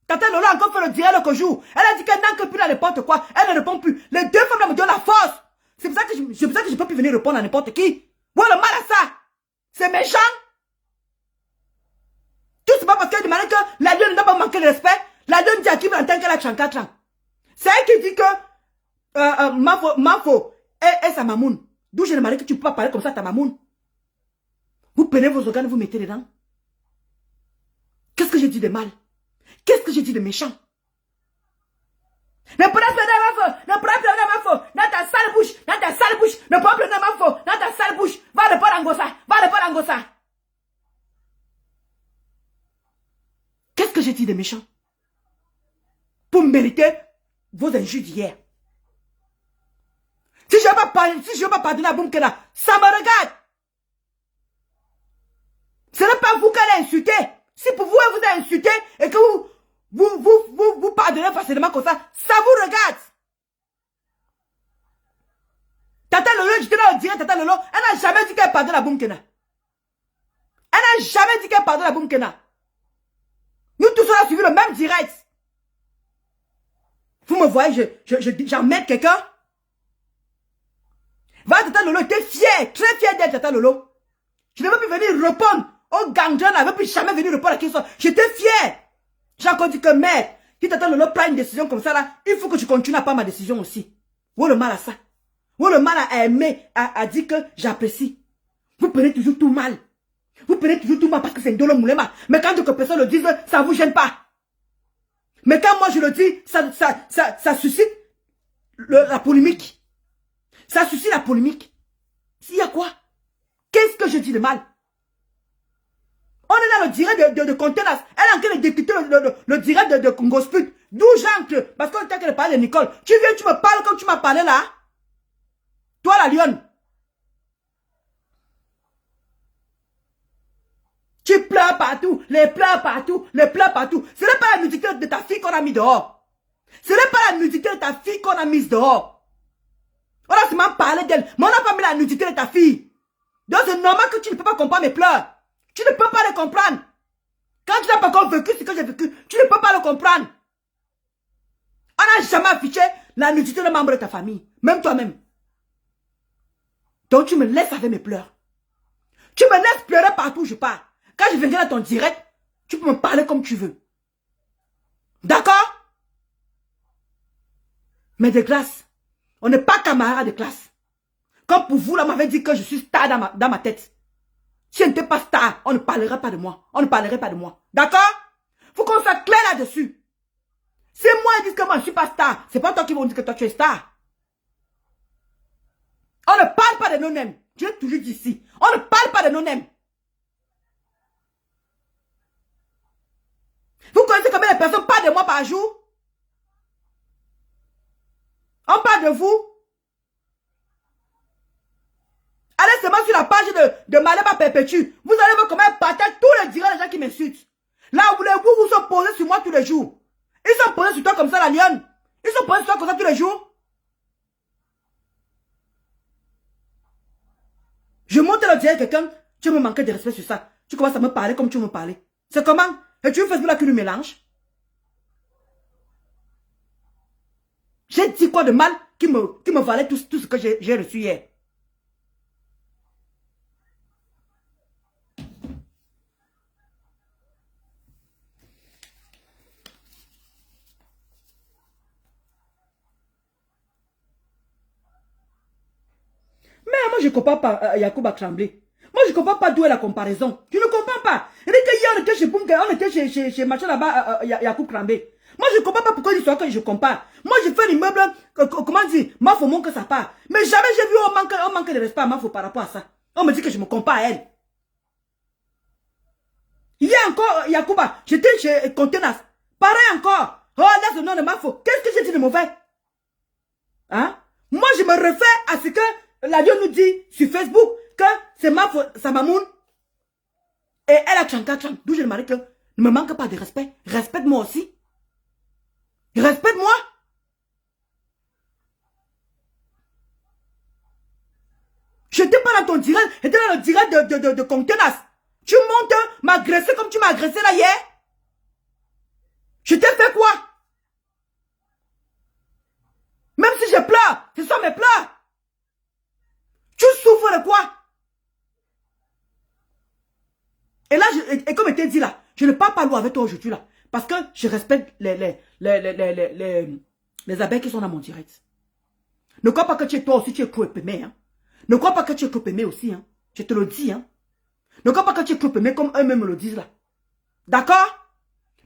Tata Lolo a encore fait le direct l'autre jour. Elle a dit qu'elle n'en que plus dans n'importe quoi. Elle ne répond plus. Les deux femmes là me donnent la force. C'est pour ça que je ne peux plus venir répondre à n'importe qui. Voilà le mal à ça. C'est méchant. Tout c'est pas parce qu'elle demande que la lune ne doit pas manquer de respect. La lune dit à qui veut entendre qu'elle a 34 ans. C'est elle qui dit que Mafo est sa mamoune. D'où j'ai demandé que tu ne peux pas parler comme ça à ta mamoune. Vous prenez vos organes et vous mettez dedans. Qu'est-ce que j'ai dit de mal? Qu'est-ce que j'ai dit de méchant? Ne pourra pleurer Mafo dans ta sale bouche, ne pourra pleurer Mafo dans ta sale bouche. Va répondre à Ngossa, Qu'est-ce que j'ai dit de méchant? Pour mériter vos injures d'hier. Si je ne veux pas pardonner à Boumkena, ça me regarde. Ce n'est pas vous qu'elle a insulté. Si pour vous, elle vous a insulté et que vous pardonnez facilement comme ça, ça vous regarde. Tata Lolo, j'étais dans le direct, Tata Lolo, elle n'a jamais dit qu'elle pardonne à Boumkena. Elle n'a jamais dit qu'elle pardonne à Boumkena. Nous tous, on a suivi le même direct. Vous me voyez, j'emmène quelqu'un. Va, Tata Lolo, t'es fier, très fier d'être Tata Lolo. Je ne veux plus venir répondre au gangren, je ne veux plus jamais venir répondre à qui soit. J'étais fier. J'ai encore dit que merde, si Tata Lolo prend une décision comme ça là, il faut que tu continues à prendre ma décision aussi. Où est le mal à ça? Où est le mal à aimer, à dire que j'apprécie? Vous prenez toujours tout mal. Vous prenez toujours tout mal parce que c'est Ndolo Moulema. Mais quand d'autres personnes le disent, ça ne vous gêne pas. Mais quand moi je le dis, ça suscite la polémique. Ça suscite la polémique. S'il y a quoi? Qu'est-ce que je dis de mal? On est dans le direct de Contenas. Elle est en train de députer le direct de Congo Sput. D'où j'entre? Parce qu'on était en train de parler de Nicole. Tu viens, tu me parles comme tu m'as parlé là. Toi la lionne. Tu pleures partout, les pleurs partout. Ce n'est pas la nudité de ta fille qu'on a mis dehors. Ce n'est pas la nudité de ta fille qu'on a mise dehors. On a seulement parlé d'elle, mais on n'a pas mis la nudité de ta fille. Donc c'est normal que tu ne peux pas comprendre mes pleurs. Tu ne peux pas les comprendre. Quand tu n'as pas encore vécu ce que j'ai vécu, tu ne peux pas le comprendre. On n'a jamais affiché la nudité de membre de ta famille. Même toi-même. Donc tu me laisses avec mes pleurs. Tu me laisses pleurer partout où je pars. Quand je viendrai dans ton direct, tu peux me parler comme tu veux. D'accord? Mais de grâce, on n'est pas camarades de classe. Comme pour vous, là, m'avez dit que je suis star dans ma tête. Si je n'étais pas star, on ne parlerait pas de moi. D'accord? Faut qu'on soit clair là-dessus. Si moi, ils disent que moi, je ne suis pas star, c'est pas toi qui vont dire que toi, tu es star. On ne parle pas de nos-mêmes. Je l'ai toujours dit ici. On ne parle pas de nos-mêmes. Vous connaissez combien de personnes parlent de moi par jour? On parle de vous. Allez seulement sur la page de Malema Perpétue. Vous allez voir comment elle partage tous les directs des gens qui m'insultent. Là où vous sont posés sur moi tous les jours. Ils sont posés sur toi comme ça, la lionne. Ils sont posés sur toi comme ça tous les jours. Je monte le direct quelqu'un, tu me manques de respect sur ça. Tu commences à me parler comme tu me parlais. C'est comment? Et tu veux faire là que le mélange? J'ai dit quoi de mal qui me valait tout ce que j'ai reçu hier? Mais moi je ne comprends pas Yacouba Tremblay. Moi je ne comprends pas d'où est la comparaison. Je ne comprends pas. Il dit que hier on était chez Boumke, on était chez machin là-bas, Yacoub Tremblay. Moi je ne comprends pas pourquoi il soit que je compare. Moi je fais l'immeuble, comment dire, Mafo montre que ça part. Mais jamais j'ai vu on manque de respect à Mafo par rapport à ça. On me dit que je me compare à elle. Hier encore, Yacouba, j'étais chez Contenas. Pareil encore. Oh là c'est le nom de Mafo. Qu'est-ce que j'ai dit de mauvais? Hein? Moi, je me refais à ce que l'adieu nous dit sur Facebook que c'est sa mamoun. Et elle a tchanka. D'où je remarque que ne me manque pas de respect. Respecte-moi aussi. Respecte-moi. Je n'étais pas dans ton direct. J'étais dans le direct de contenance. Tu montes m'agresser comme tu m'as agressé là hier. Je t'ai fait quoi? Même si je pleure, ce sont mes pleurs. Tu souffres de quoi? Et là, et comme je t'ai dit là, je ne parle pas loin avec toi aujourd'hui là. Parce que je respecte les abeilles qui sont dans mon direct. Ne crois pas que tu es toi aussi, tu es clopémé. Hein. Ne crois pas que tu es clopémé aussi. Hein. Je te le dis. Hein. Ne crois pas que tu es clopémé comme eux-mêmes me le disent là. D'accord?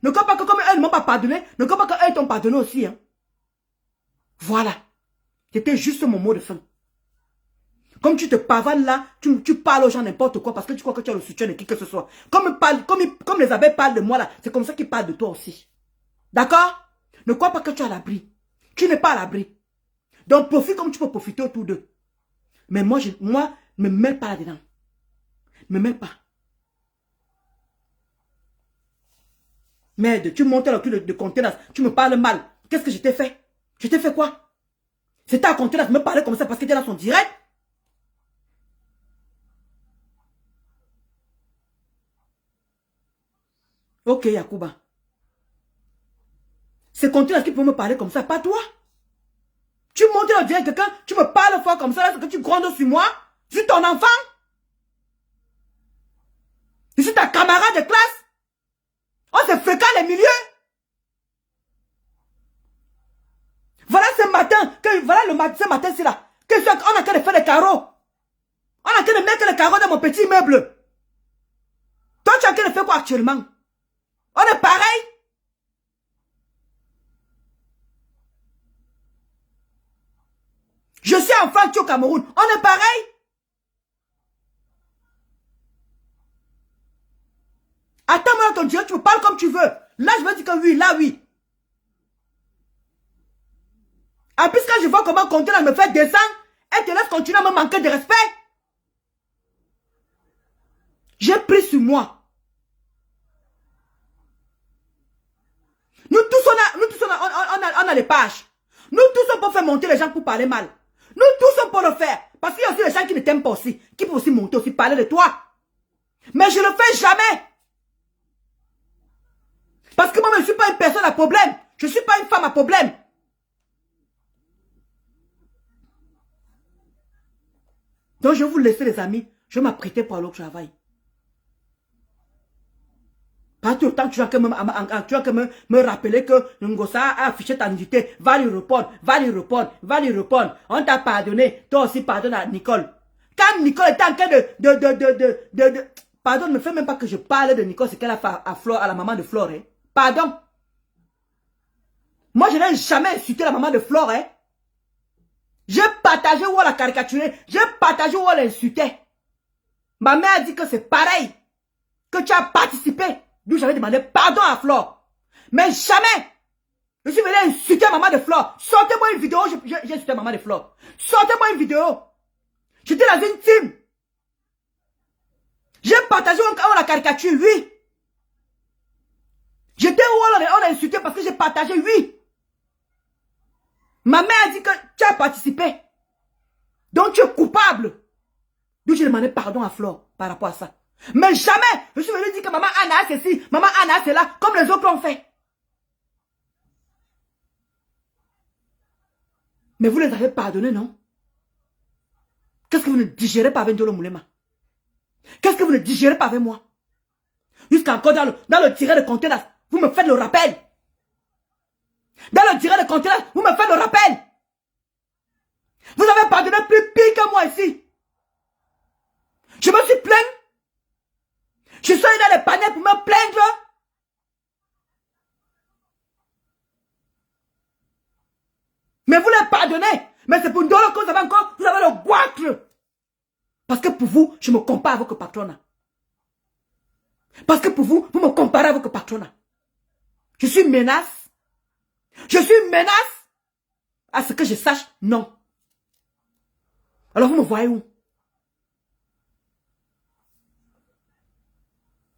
Ne crois pas que comme eux ne m'ont pas pardonné, ne crois pas qu'eux t'ont pardonné aussi. Hein. Voilà. C'était juste mon mot de fin. Comme tu te pavanes là, tu parles aux gens n'importe quoi parce que tu crois que tu as le soutien de qui que ce soit. Comme les abeilles parlent de moi là, c'est comme ça qu'ils parlent de toi aussi. D'accord? Ne crois pas que tu es à l'abri. Tu n'es pas à l'abri. Donc profite comme tu peux profiter autour d'eux. Mais moi, ne me mêle pas là-dedans. Ne me mêle pas. Merde, tu montes dans le cul de contenance, tu me parles mal. Qu'est-ce que je t'ai fait? Je t'ai fait quoi? C'était à contenance de me parler comme ça parce que tu es dans son direct? Ok, Yacouba. C'est contenance qui peut me parler comme ça, pas toi. Tu montes dans le direct quelqu'un, tu me parles fort comme ça, là, que tu grondes sur moi? Je suis ton enfant? Je suis ta camarade de classe? On se fréquente les milieux? Voilà ce matin, ce matin, c'est là, on a qu'à faire des carreaux. On a qu'à mettre les carreaux dans mon petit meuble. Toi, tu as qu'à faire quoi actuellement? On est pareil? Je suis enfant au Cameroun. On est pareil? Attends-moi dans ton direct, tu me parles comme tu veux. Là, je vais dire que oui, là, oui. En plus, quand je vois comment Contenance me fait descendre, elle te laisse continuer à me manquer de respect. J'ai pris sur moi. Nous tous, on a les pages. Nous tous, on peut faire monter les gens pour parler mal. Nous tous, on peut le faire. Parce qu'il y a aussi les gens qui ne t'aiment pas aussi, qui peuvent aussi monter, aussi parler de toi. Mais je ne le fais jamais. Parce que moi, je ne suis pas une personne à problème. Je ne suis pas une femme à problème. Donc, je vais vous laisser, les amis. Je vais m'apprêter pour aller au travail. Pas tout le temps, tu vas que me rappeler que Ngosa a affiché ta nudité. Va lui répondre, va lui répondre, va lui répondre. On t'a pardonné. Toi aussi, pardonne à Nicole. Quand Nicole était en train de pardon, ne me fais même pas que je parle de Nicole, c'est qu'elle a fait à Flore, à la maman de Flore. Hein. Pardon. Moi, je n'ai jamais insulté la maman de Flore. Hein. J'ai partagé où elle a caricaturé. J'ai partagé où elle a insulté. Ma mère a dit que c'est pareil. Que tu as participé. D'où j'avais demandé pardon à Flore. Mais jamais. Je suis venu insulter maman de Flore. Sortez-moi une vidéo. J'ai insulté maman de Flore. Sortez-moi une vidéo. J'étais dans une team. J'ai partagé où on la caricature, oui. J'étais où on a insulté parce que j'ai partagé, oui. Ma mère a dit que tu as participé. Donc tu es coupable. D'où j'ai demandé pardon à Flore par rapport à ça. Mais jamais je suis venu dire que maman Anna c'est ci, maman Anna c'est là, comme les autres l'ont fait. Mais vous les avez pardonnés, non? Qu'est-ce que vous ne digérez pas avec Ndolo Moulema? Qu'est-ce que vous ne digérez pas avec moi? Jusqu'à encore dans le tiré de contenance, vous me faites le rappel. Dans le tiré de contenance, vous me faites le rappel. Vous avez pardonné plus pire que moi ici. Je me suis plaint. Je suis allé dans les panels pour me plaindre. Mais vous les pardonnez. Mais c'est pour Ndolo que vous avez encore, vous avez le goitre. Parce que pour vous, je me compare à votre patronat. Parce que pour vous, vous me comparez à votre patronat. Je suis une menace. Je suis une menace. À ce que je sache, non. Alors vous me voyez où?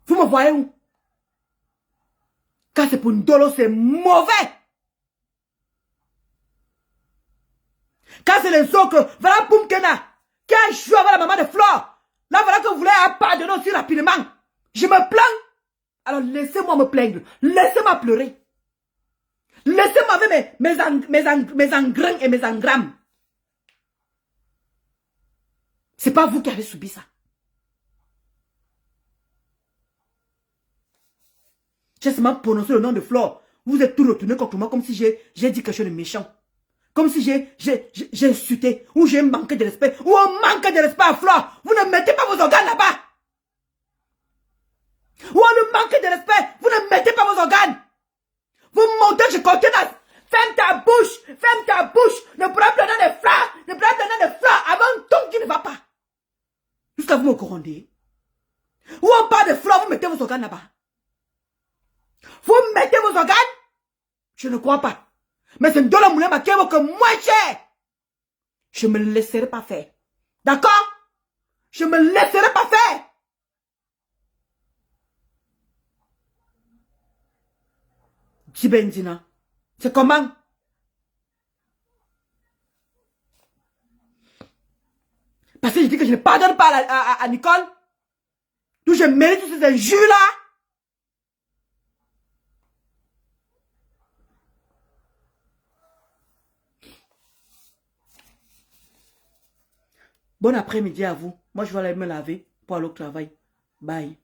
Vous me voyez où? Quand c'est pour Ndolo, c'est mauvais. Quand c'est les autres, voilà Boumkena, qui a joué avec la maman de Flore. Là, voilà que vous voulez pardonner aussi rapidement. Je me plains. Alors laissez-moi me plaindre. Laissez-moi pleurer. Laissez-moi avec mes engrains et mes engrammes. C'est pas vous qui avez subi ça. J'ai seulement prononcé le nom de Flore. Vous êtes tout retourné contre moi comme si j'ai dit quelque chose de méchant. Comme si j'ai insulté, ou j'ai manqué de respect, ou on manque de respect à Flore. Vous ne mettez pas vos organes là-bas. Ou on ne manque de respect, vous ne mettez pas vos organes. Vous montez, je continue. Ferme ta bouche, ferme ta bouche. Ne prends plus dans des fleurs, ne prends plus dans des fleurs avant tout qui ne va pas. Jusqu'à vous me corrondez. Ou on parle de fleurs, vous mettez vos organes là-bas. Vous mettez vos organes? Je ne crois pas. Mais c'est Ndolo Moulema qui est que moins cher. Je ne me laisserai pas faire. D'accord? Je ne me laisserai pas faire. Tibendina. C'est comment? Parce que je dis que je ne pardonne pas à Nicole. D'où je mérite tous ces injures-là. Bon après-midi à vous. Moi, je vais aller me laver pour aller au travail. Bye.